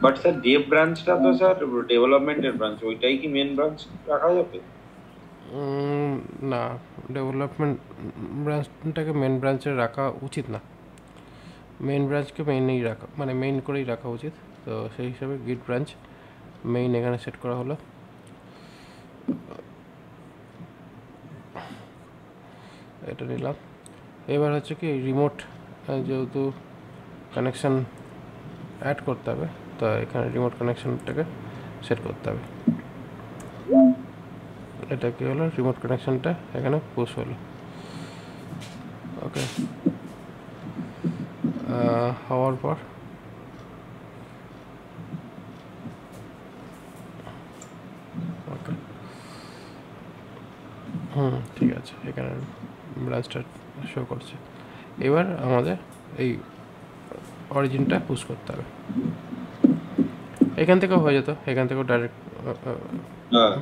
বাট স্যার ডেভ ব্রাঞ্চটা তো স্যার ডেভেলপমেন্টের ব্রাঞ্চ, ওইটাই কি মেন ব্রাঞ্চ রাখা যাবে? না, ডেভেলপমেন্ট ব্রাঞ্চটাকে মেন ব্রাঞ্চে রাখা উচিত না, মেইন ব্রাঞ্চকে মেইনেই রাখা, মানে মেইন করেই রাখা উচিত। তো সেই হিসাবে গিট ব্রাঞ্চ মেইন এখানে সেট করা হলো। এটা নিলাম। এবার হচ্ছে কি রিমোট, যেহেতু কানেকশান অ্যাড করতে হবে, তো এখানে রিমোট কানেকশানটাকে সেট করতে হবে। এটা কি হলো, রিমোট কানেকশানটা এখানে পুশ হলো। ওকে, হওয়ার পর ওকে, ঠিক আছে, এখানে ব্রাঞ্চটা শো করছে। এবার আমাদের এই অরিজিনটা পুশ করতে হবে। এখান থেকেও হয়ে যেত, এখান থেকেও ডাইরেক্ট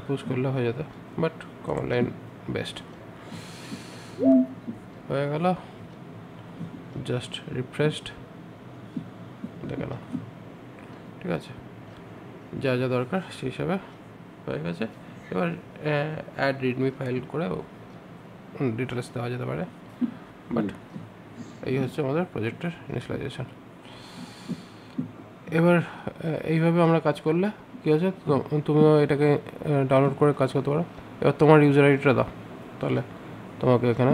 পুশ করলে হয়ে যেত, বাট কমন লাইন বেস্ট। হয়ে গেল, জাস্ট রিফ্রেশড, দেখে নাও, ঠিক আছে, যা যা দরকার সেই হিসাবে হয়ে গেছে। এবার অ্যাড রিডমি ফাইল করে ডিটেলস দেওয়া যেতে পারে, বাট এই হচ্ছে আমাদের প্রজেক্টের ইনিশিয়ালাইজেশন। এবার এইভাবে আমরা কাজ করলে কী হচ্ছে, তুমিও এটাকে ডাউনলোড করে কাজ করতে পারো। এবার তোমার ইউজার আইডিটা দাও, তাহলে তোমাকে এখানে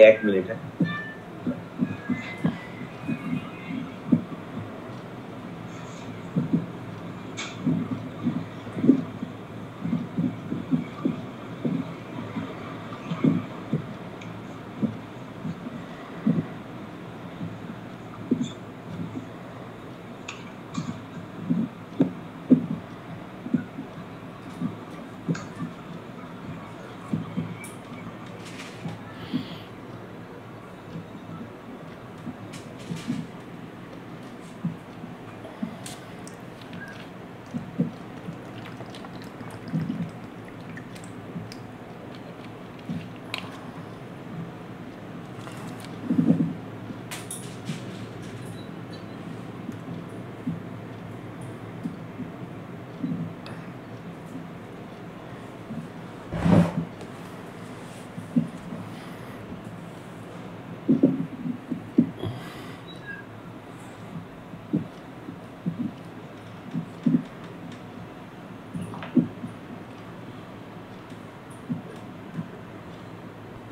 1 মিনিট।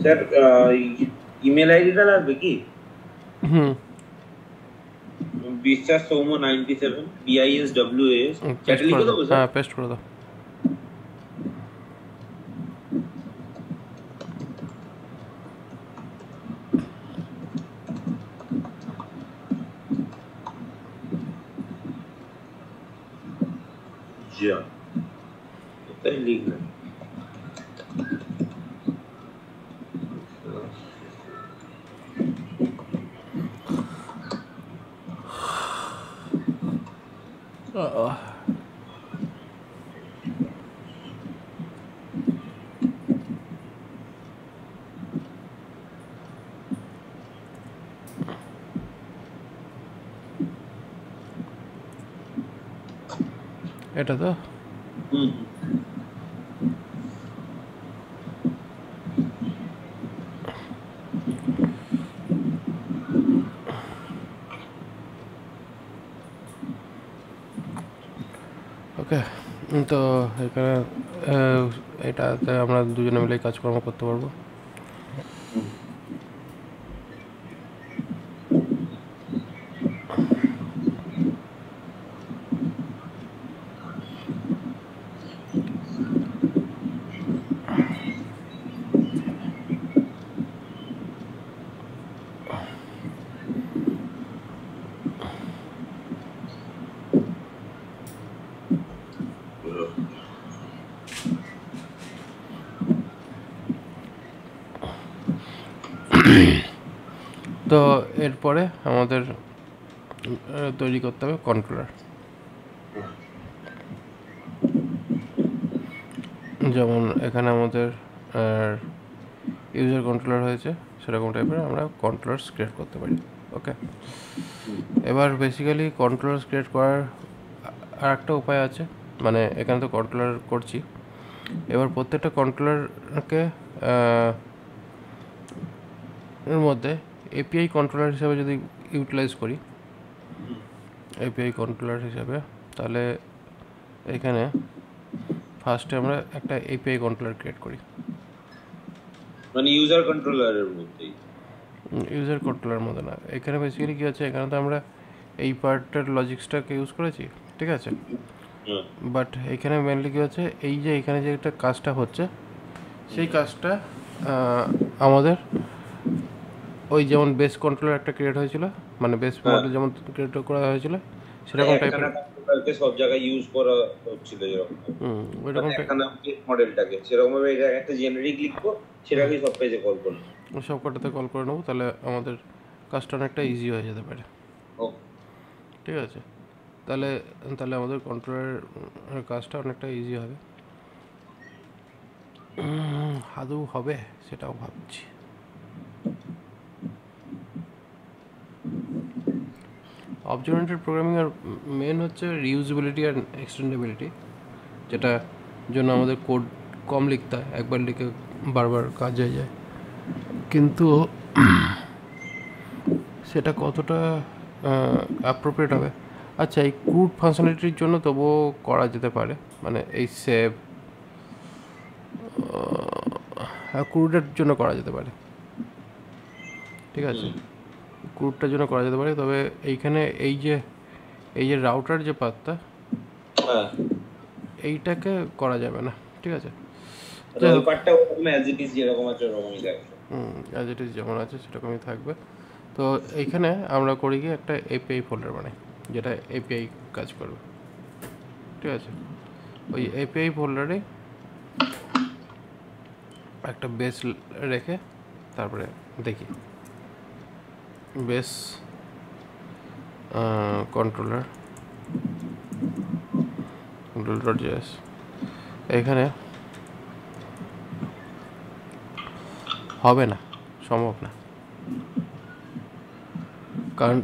স্যার ইমেল আইডিটা লাগবে কি? বিশ্বাস সৌম 97 BISWAS চ্যাটে লিখে দেবো স্যার? হ্যাঁ, পেস্ট করে দাও। যা তাই লিখলাম। এটা তো ওকে। তো এখানে এটাতে আমরা দুজনে মিলে কাজকর্ম করতে পারবো। তো এরপরে আমাদের তৈরি করতে হবে কন্ট্রোলার। যেমন এখানে আমাদের ইউজার কন্ট্রোলার হয়েছে সেরকম টাইপের আমরা কন্ট্রোলার্স ক্রিয়েট করতে পারি। ওকে, এবার বেসিক্যালি কন্ট্রোলার্স ক্রিয়েট করার আর একটা উপায় আছে, মানে এখানে তো কন্ট্রোলার করছি, এবার প্রত্যেকটা কন্ট্রোলারকে এর মধ্যে এপিআই কন্ট্রোলার হিসাবে যদি ইউটিলাইজ করি, এপিআই কন্ট্রোলার হিসাবে, তাহলে এখানে ফার্স্টে আমরা একটা এপিআই কন্ট্রোলার ক্রিয়েট করি, মানে ইউজার কন্ট্রোলারের মধ্যেই। ইউজার কন্ট্রোলার মধ্যে না। এখানে বেসিক্যালি কী আছে, এখানে তো আমরা এই পার্টের লজিক্সটাকে ইউজ করেছি, ঠিক আছে, বাট এখানে মেনলি কী হচ্ছে, এই যে এখানে যে একটা কাজটা হচ্ছে সেই কাজটা আমাদের ওই যেমন বেস কন্ট্রোলার একটা ক্রিয়েট হয়েছিল, মানে বেস মডেল যেমন ক্রিয়েট করা হয়েছিল সেরকম টাইপের সব জায়গায় ইউজ করা হচ্ছিল এরকম। ওইরকম মডেলটাকে সেরকম ভাবে এটা একটা জেনারিক লিখবো, সেটাকেই সব পেজে কল করবো, সব কটাতে কল করে নেবো, তাহলে আমাদের কাজটা অনেকটা ইজি হয়ে যেতে পারে। ঠিক আছে, তাহলে তাহলে আমাদের কন্ট্রোলারের কাজটা অনেকটা ইজি হবে। আদৌ হবে সেটাও ভাবছি। অবজেক্ট ওরিয়েন্টেড প্রোগ্রামিংয়ের মেন হচ্ছে রিউজেবিলিটি আর এক্সটেন্ডেবিলিটি, যেটা জন্য আমাদের কোড কম লিখতে হয়, একবার লিখে বারবার কাজ হয়ে যায়, কিন্তু সেটা কতটা অ্যাপ্রোপ্রিয়েট হবে। আচ্ছা, এই ক্রুড ফাংশনালিটির জন্য তবুও করা যেতে পারে, মানে এই সেভ ক্রুডের জন্য করা যেতে পারে, ঠিক আছে, ক্রুডটার জন্য করা যেতে পারে। তবে এইখানে এই যে রাউটার যে পাতটা, এইটাকে করা যাবে না, ঠিক আছে, অ্যাজ ইট ইজ যেমন আছে সেরকমই থাকবে। তো এইখানে আমরা করি কি, একটা এপিআই ফোল্ডার বানাই যেটা এপিআই কাজ করবে, ঠিক আছে। ওই এপিআই ফোল্ডারে একটা বেস রেখে তারপরে দেখি বেস কন্ট্রোলার .js, এখানে হবে না, সম্ভব না, কারণ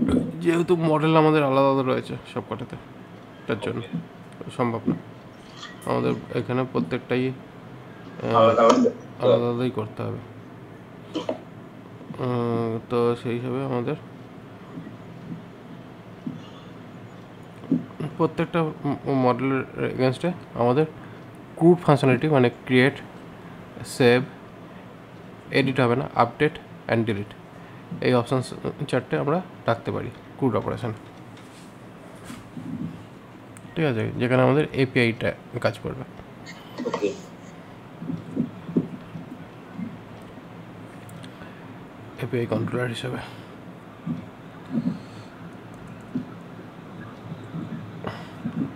যেহেতু মডেল আমাদের আলাদা আলাদা রয়েছে সব কটাতে, তার জন্য সম্ভব না। আমাদের এখানে প্রত্যেকটাই আলাদা আলাদাই করতে হবে। তো সেই হিসাবে আমাদের প্রত্যেকটা মডেলের এগেনস্টে আমাদের ক্রুড ফাংশনালিটি, মানে ক্রিয়েট, সেভ, এডিট হবে না, আপডেট অ্যান্ড ডিলিট, এই অপশান চারটে আমরা রাখতে পারি ক্রুড অপারেশন, ঠিক আছে, যেখানে আমাদের এপিআইটা কাজ করবে। এপিআই কন্ট্রোলার হিসেবে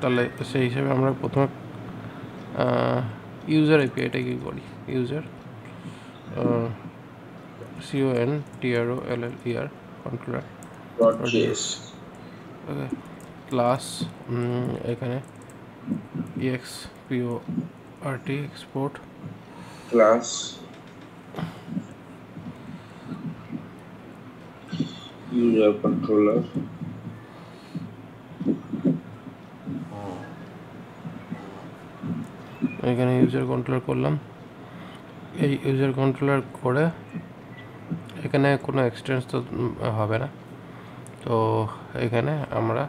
তাহলে সেই হিসেবে আমরা প্রথমে ইউজার এপিআইটা কি করি, ইউজার CONTROLLER কন্ট্রোলার .js, ওকে, ক্লাস এখানে export export class user controller, এখানে ইউজার কন্ট্রোলার করলাম। এই ইউজার কন্ট্রোলার করে এখানে কোনো এক্সটেন্স তো হবে না, তো এখানে আমরা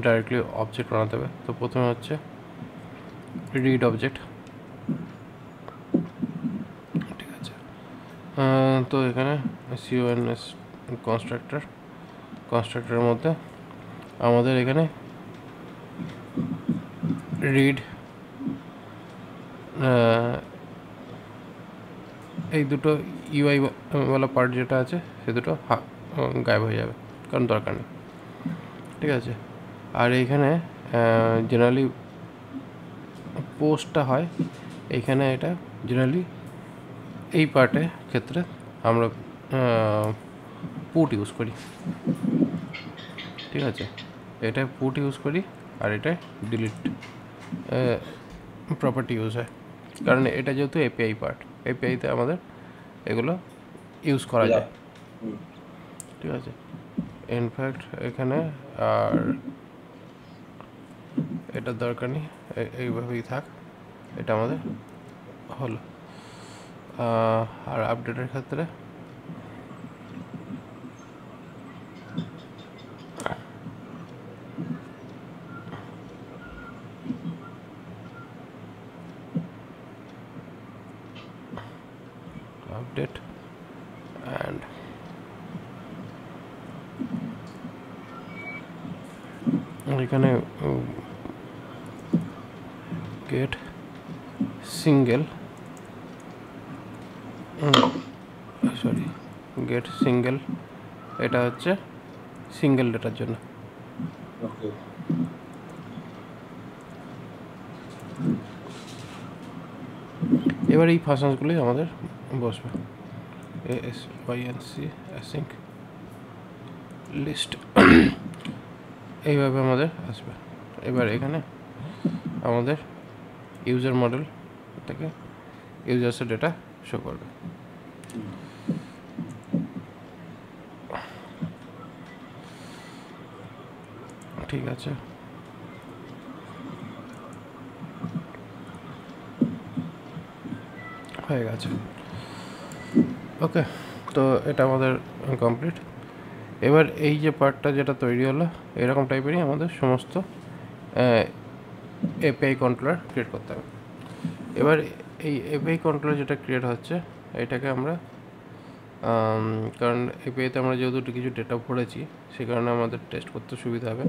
ডাইরেক্টলি অবজেক্ট বানাতে হবে। তো প্রথমে হচ্ছে রিড অবজেক্ট, ঠিক আছে। তো এখানে CONS কনস্ট্রাক্টরের মধ্যে আমাদের এখানে রিড এই দুটো ইউআই ওয়ালা পার্ট যেটা আছে সে দুটো গায়েব হয়ে যাবে, কারণ দরকার নেই, ঠিক আছে। আর এইখানে জেনারেলি পোস্টটা হয় এইখানে, এটা জেনারেলি এই পার্টের ক্ষেত্রে আমরা পুট ইউজ করি, ঠিক আছে, এটা পুট ইউজ করি, আর এটা ডিলিট প্রপার্টি ইউজ হয়। কারণ এটা যেহেতু এপিআই পার্ট, এপিআইতে আমাদের এগুলো ইউজ করা যায়, ঠিক আছে। ইনফ্যাক্ট এখানে আর এটার দরকার নেই, এইভাবেই থাক, এটা আমাদের হলো। আর আপডেটের ক্ষেত্রে আপডেট অ্যান্ড এখানে get single, sorry get single, এটা হচ্ছে সিঙ্গেল ডেটার জন্য। এবার এই ফাংশনসগুলোই আমাদের বসবে, ASYNC অ্যাসিঙ্ক লিস্ট, এইভাবে আমাদের আসবে। এবার এখানে আমাদের ইউজার মডেল থেকে ইউজার্সের ডেটা শো করবে। ঠিক আছে, হয়ে গেছে। ওকে, তো এটা আমাদের কমপ্লিট। এবার এই যে পার্টটা যেটা তৈরি হলো, এরকম টাইপেরই আমাদের সমস্ত এপিআই কন্ট্রোলার ক্রিয়েট করতে হবে। এবার এই এপিআই কন্ট্রোলার যেটা ক্রিয়েট হচ্ছে, এটাকে আমরা কারণ এপিআইতে আমরা যেহেতু কিছু ডেটা ভরেছি, সে কারণে আমাদের টেস্ট করতে সুবিধা হবে।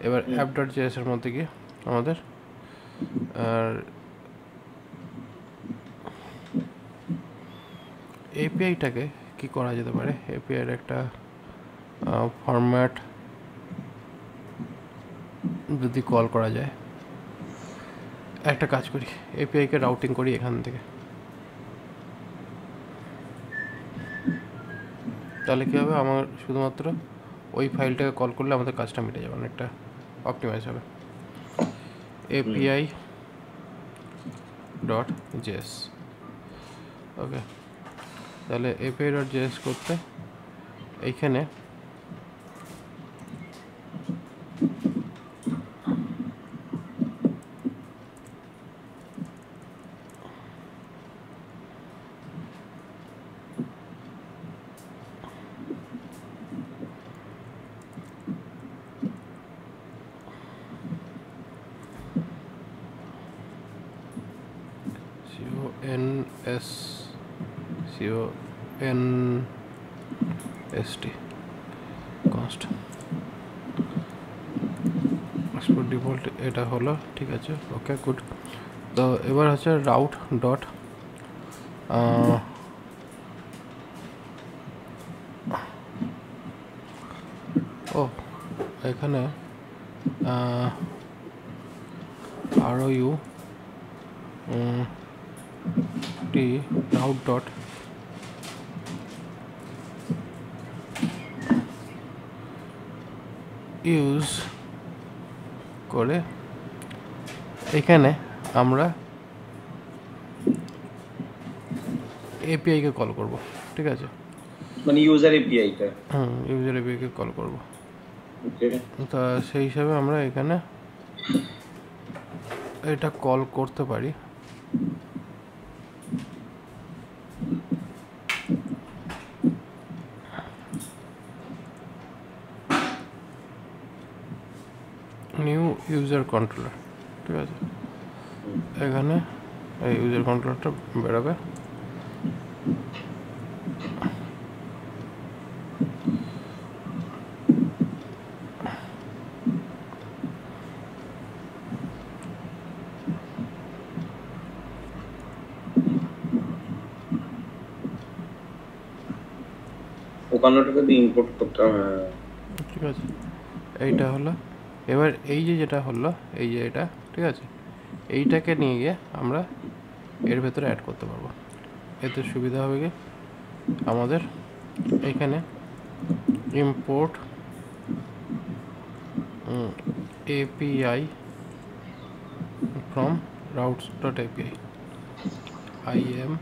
এবার app.js এর মধ্যে গিয়ে আমাদের আর এপিআইটাকে কি করা যেতে পারে, এপিআইয়ের একটা ফরম্যাট যদি কল করা যায়, একটা কাজ করি, এপিআইকে রাউটিং করি এখান থেকে। তাহলে কী হবে, আমার শুধুমাত্র ওই ফাইলটাকে কল করলে আমাদের কাজটা মিটে যাবে, অনেকটা অপটিমাইজ হবে। API.js, ওকে। তাহলে API.js করতে এইখানে const const এক্সপোর্ট ডিফল্ট এটা হলো, ঠিক আছে, ওকে গুড। তো এবার হচ্ছে রাউট ডট ও এখানে ROU T route dot use করে এখানে আমরা এপিআইকে কল করব, ঠিক আছে, মানে ইউজার এপিআইটা, ইউজার এপিআইকে কল করব। ওকে, তা সেই হিসাবে আমরা এখানে এটা কল করতে পারি। নিউ ইউজার কন্ট্রোলার, ঠিক আছে, এখানে এই ইউজার কন্ট্রোলারটা বেরোবে। ওখানটাকে দিয়ে ইম্পোর্ট করতে হবে, ঠিক আছে, এইটা হলো। এবার এই যে যেটা হলো, এই যে এটা, ঠিক আছে, এইটাকে নিয়ে গিয়ে আমরা এর ভেতরে অ্যাড করতে পারবো। এতে সুবিধা হবে কি, আমাদের এখানে import API from routes.api, IM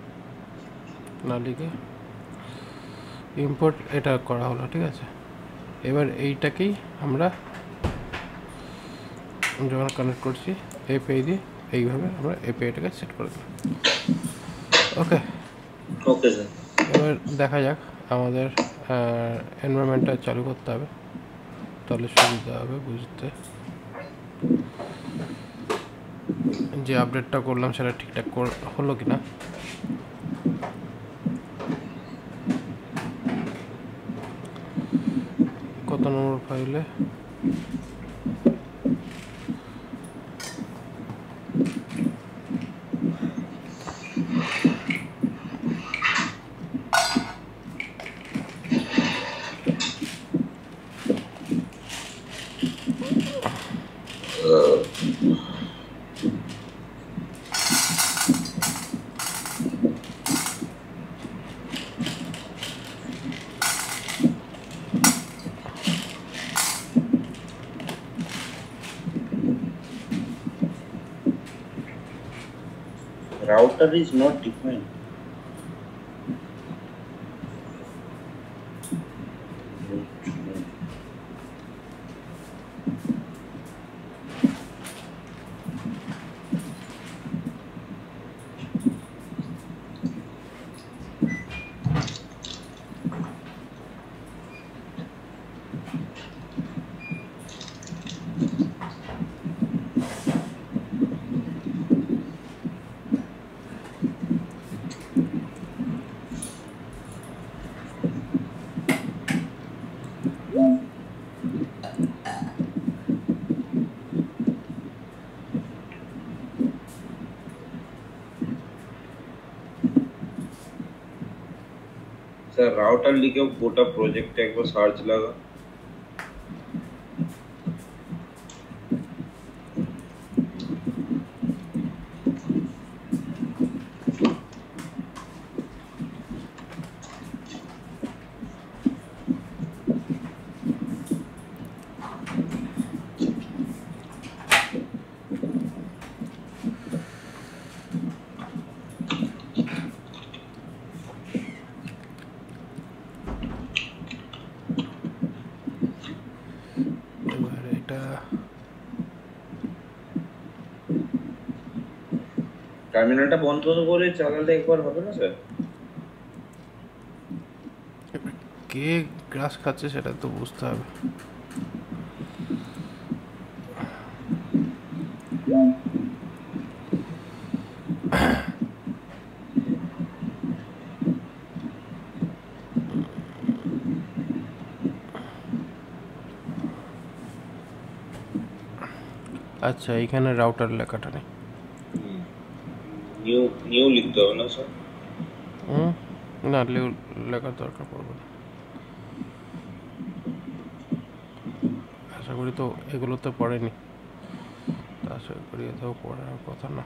না লিখে ইম্পোর্ট এটা করা হলো, ঠিক আছে। এবার এইটাকেই আমরা যখন কানেক্ট করছি এপিআই দিয়ে, এইভাবে আমরা এপিআইটাকে সেট করে দিলাম। ওকে ওকে স্যার। এবার দেখা যাক, আমাদের এনভায়রনমেন্টটা চালু করতে হবে, তাহলে সুবিধা হবে বুঝতে যে আপডেটটা করলাম সেটা ঠিকঠাক হলো কি না। কত নম্বর ফাইলে Router is not defined. Sir router লিখে গোটা প্রজেক্টে একবার সার্চ লাগা। এবার এটা টার্মিনালটা বন্ধ করে চালালে একবার হবে না স্যার? কে গ্রাস খাচ্ছে সেটা তো বুঝতে হবে। আচ্ছা এইখানে রাউটার লেখাটা নেই। নিউ নিউ লিখতে হবে না স্যার? না লেখার দরকার পড়বে না, আশা করি। তো এগুলো তো পড়েনি, আশা করি এতেও পড়ার কথা না।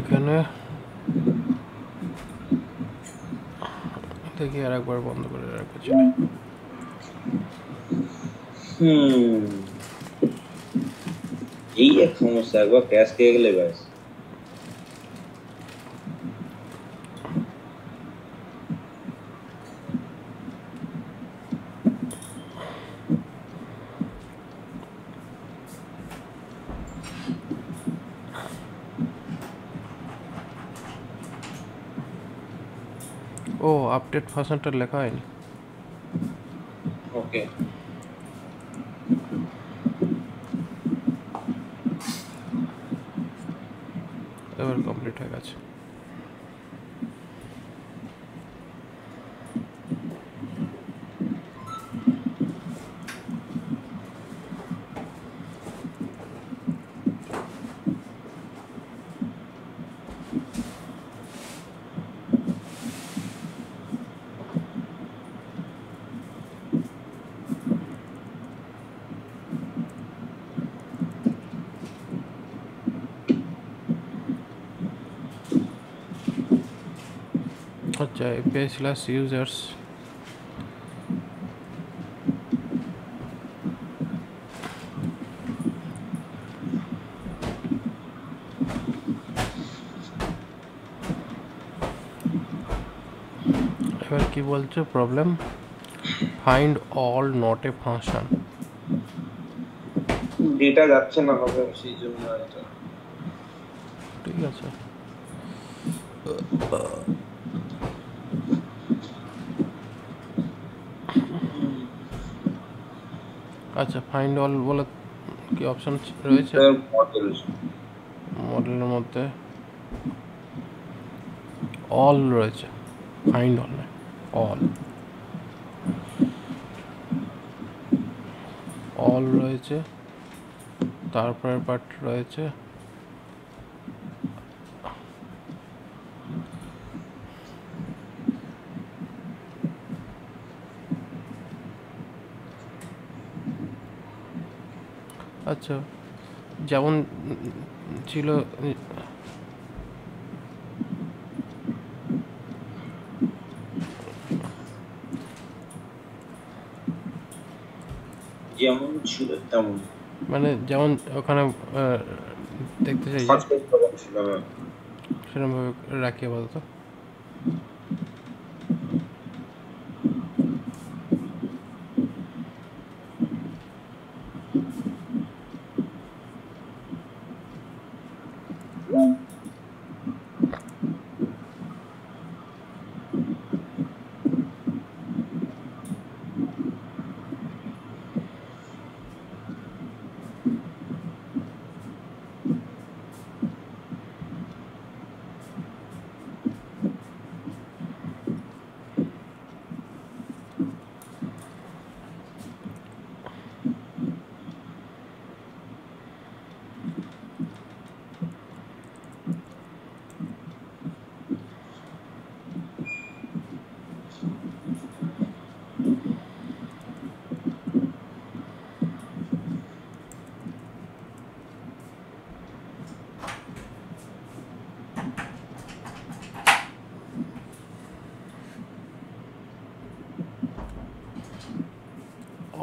এখানে দেখি আর একবার বন্ধ করে রাখা ছিল। এই এক সমস্যা, একবার ক্যাশ খেয়ে গেলে ব্যাস। ও আপডেট ভার্সনটা লেখা হয়নি। ওকে, এবার কমপ্লিট হয়ে গেছে। আচ্ছা, API/users এবার কি বলছো problem? Find all not a function. Data যাচ্ছে না হবে সেই জন্য এটা। ঠিক আছে, আচ্ছা ফাইন্ড অল বলে কি অপশন রয়েছে মডেলের মধ্যে? অল রয়েছে, ফাইন্ড অল নয়, অল অল রয়েছে। তারপরের পার্ট রয়েছে আচ্ছা যেমন ছিল যেমন ছিল তেমন, মানে যেমন ওখানে দেখতে চাই সেরকমভাবে রাখি আপাতত।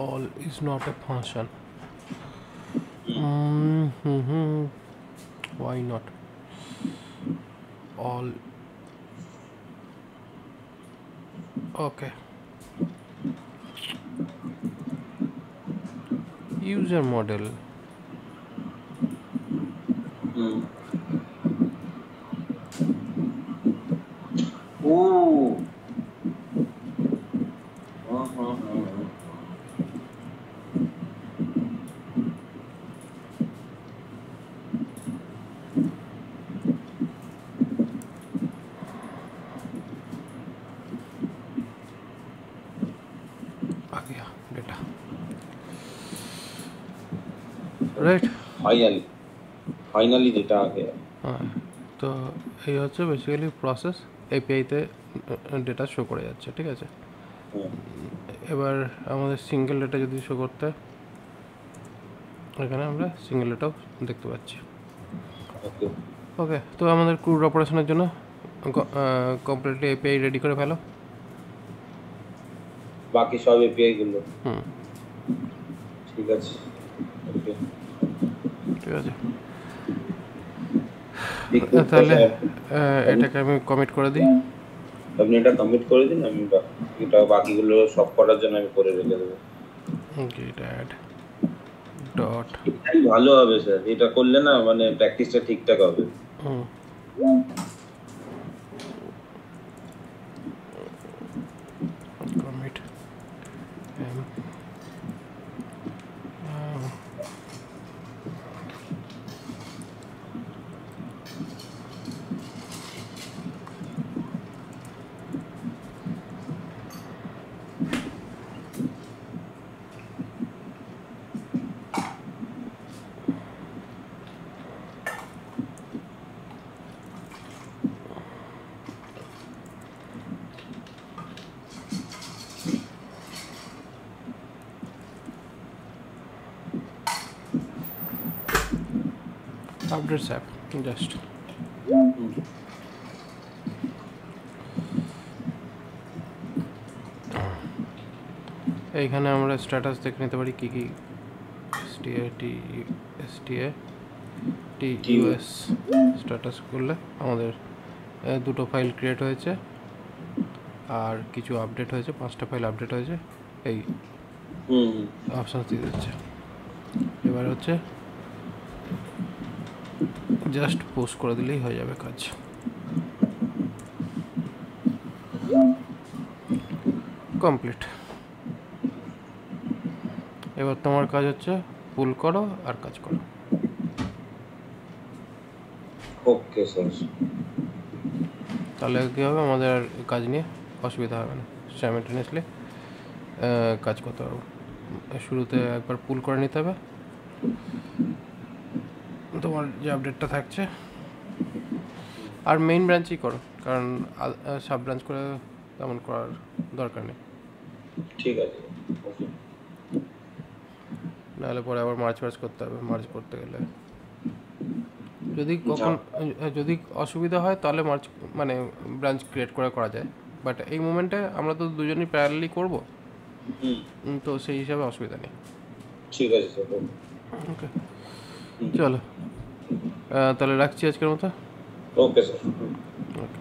All is not a function. Why not? All. Okay. User model. Right. Finally data आ गया। হ্যাঁ, তো এই হচ্ছে বেসিক্যালি প্রসেস। এপিআইতে ডেটা শো করে যাচ্ছে, ঠিক আছে। हाँ, এবার আমাদের সিঙ্গেল ডেটা যদি শো করতে, এখানে আমরা সিঙ্গেল ডেটাও দেখতে পাচ্ছি। ओके ওকে, তো আমাদের ক্রুড অপারেশনের জন্য কমপ্লিটলি এপিআই রেডি করে ফেলো। बाकी सब एपीआई গুলো হুম, ঠিক আছে। ওকে ঠিক আছে। দেখুন তাহলে এটাকে আমি কমিট করে দিই। আপনি এটা কমিট করে দিন, আমি এটা বাকিগুলো সব করার জন্য আমি করে রেখে দেবো। Get add dot. এটাই ভালো হবে স্যার, এটা করলে না মানে প্র্যাকটিসটা ঠিকঠাক হবে। হুম, কমিট আপডেটস অ্যাপ জাস্ট। এইখানে আমরা স্ট্যাটাস দেখে নিতে পারি কী কী এসটিএ টি ইউএস স্ট্যাটাস করলে আমাদের দুটো ফাইল ক্রিয়েট হয়েছে আর কিছু আপডেট হয়েছে, 5টা ফাইল আপডেট হয়েছে, এই অপশান দিয়ে দিচ্ছে। এবার হচ্ছে জাস্ট পোস্ট করে দিলেই হয়ে যাবে কাজ। কমপ্লিট। এবার তোমার কাজ হচ্ছে পুল করো আর কাজ করো। ওকে স্যার, তাহলে কী হবে, আমাদের আর কাজ নিয়ে অসুবিধা হবে না, সাইমেলটেনিয়াসলি কাজ করতে পারবো। শুরুতে একবার পুল করে নিতে হবে তোমার যে আপডেটটা থাকছে, আর মেইন ব্রাঞ্চই করো, কারণ সাব ব্রাঞ্চ করে তেমন করার দরকার নেই। ঠিক আছে ওকে। নাহলে পরে আবার মার্চ করতে হবে, মার্চ করতে গেলে যদি কখন যদি অসুবিধা হয় তাহলে মার্চ মানে ব্রাঞ্চ ক্রিয়েট করে করা যায়, বাট এই মুমেন্টে আমরা তো দুজনই প্যারালালি করবো, তো সেই হিসাবে অসুবিধা নেই। ঠিক আছে স্যার, ওকে চলো, তাহলে রাখছি আজকের মতো। Okay sir. ওকে।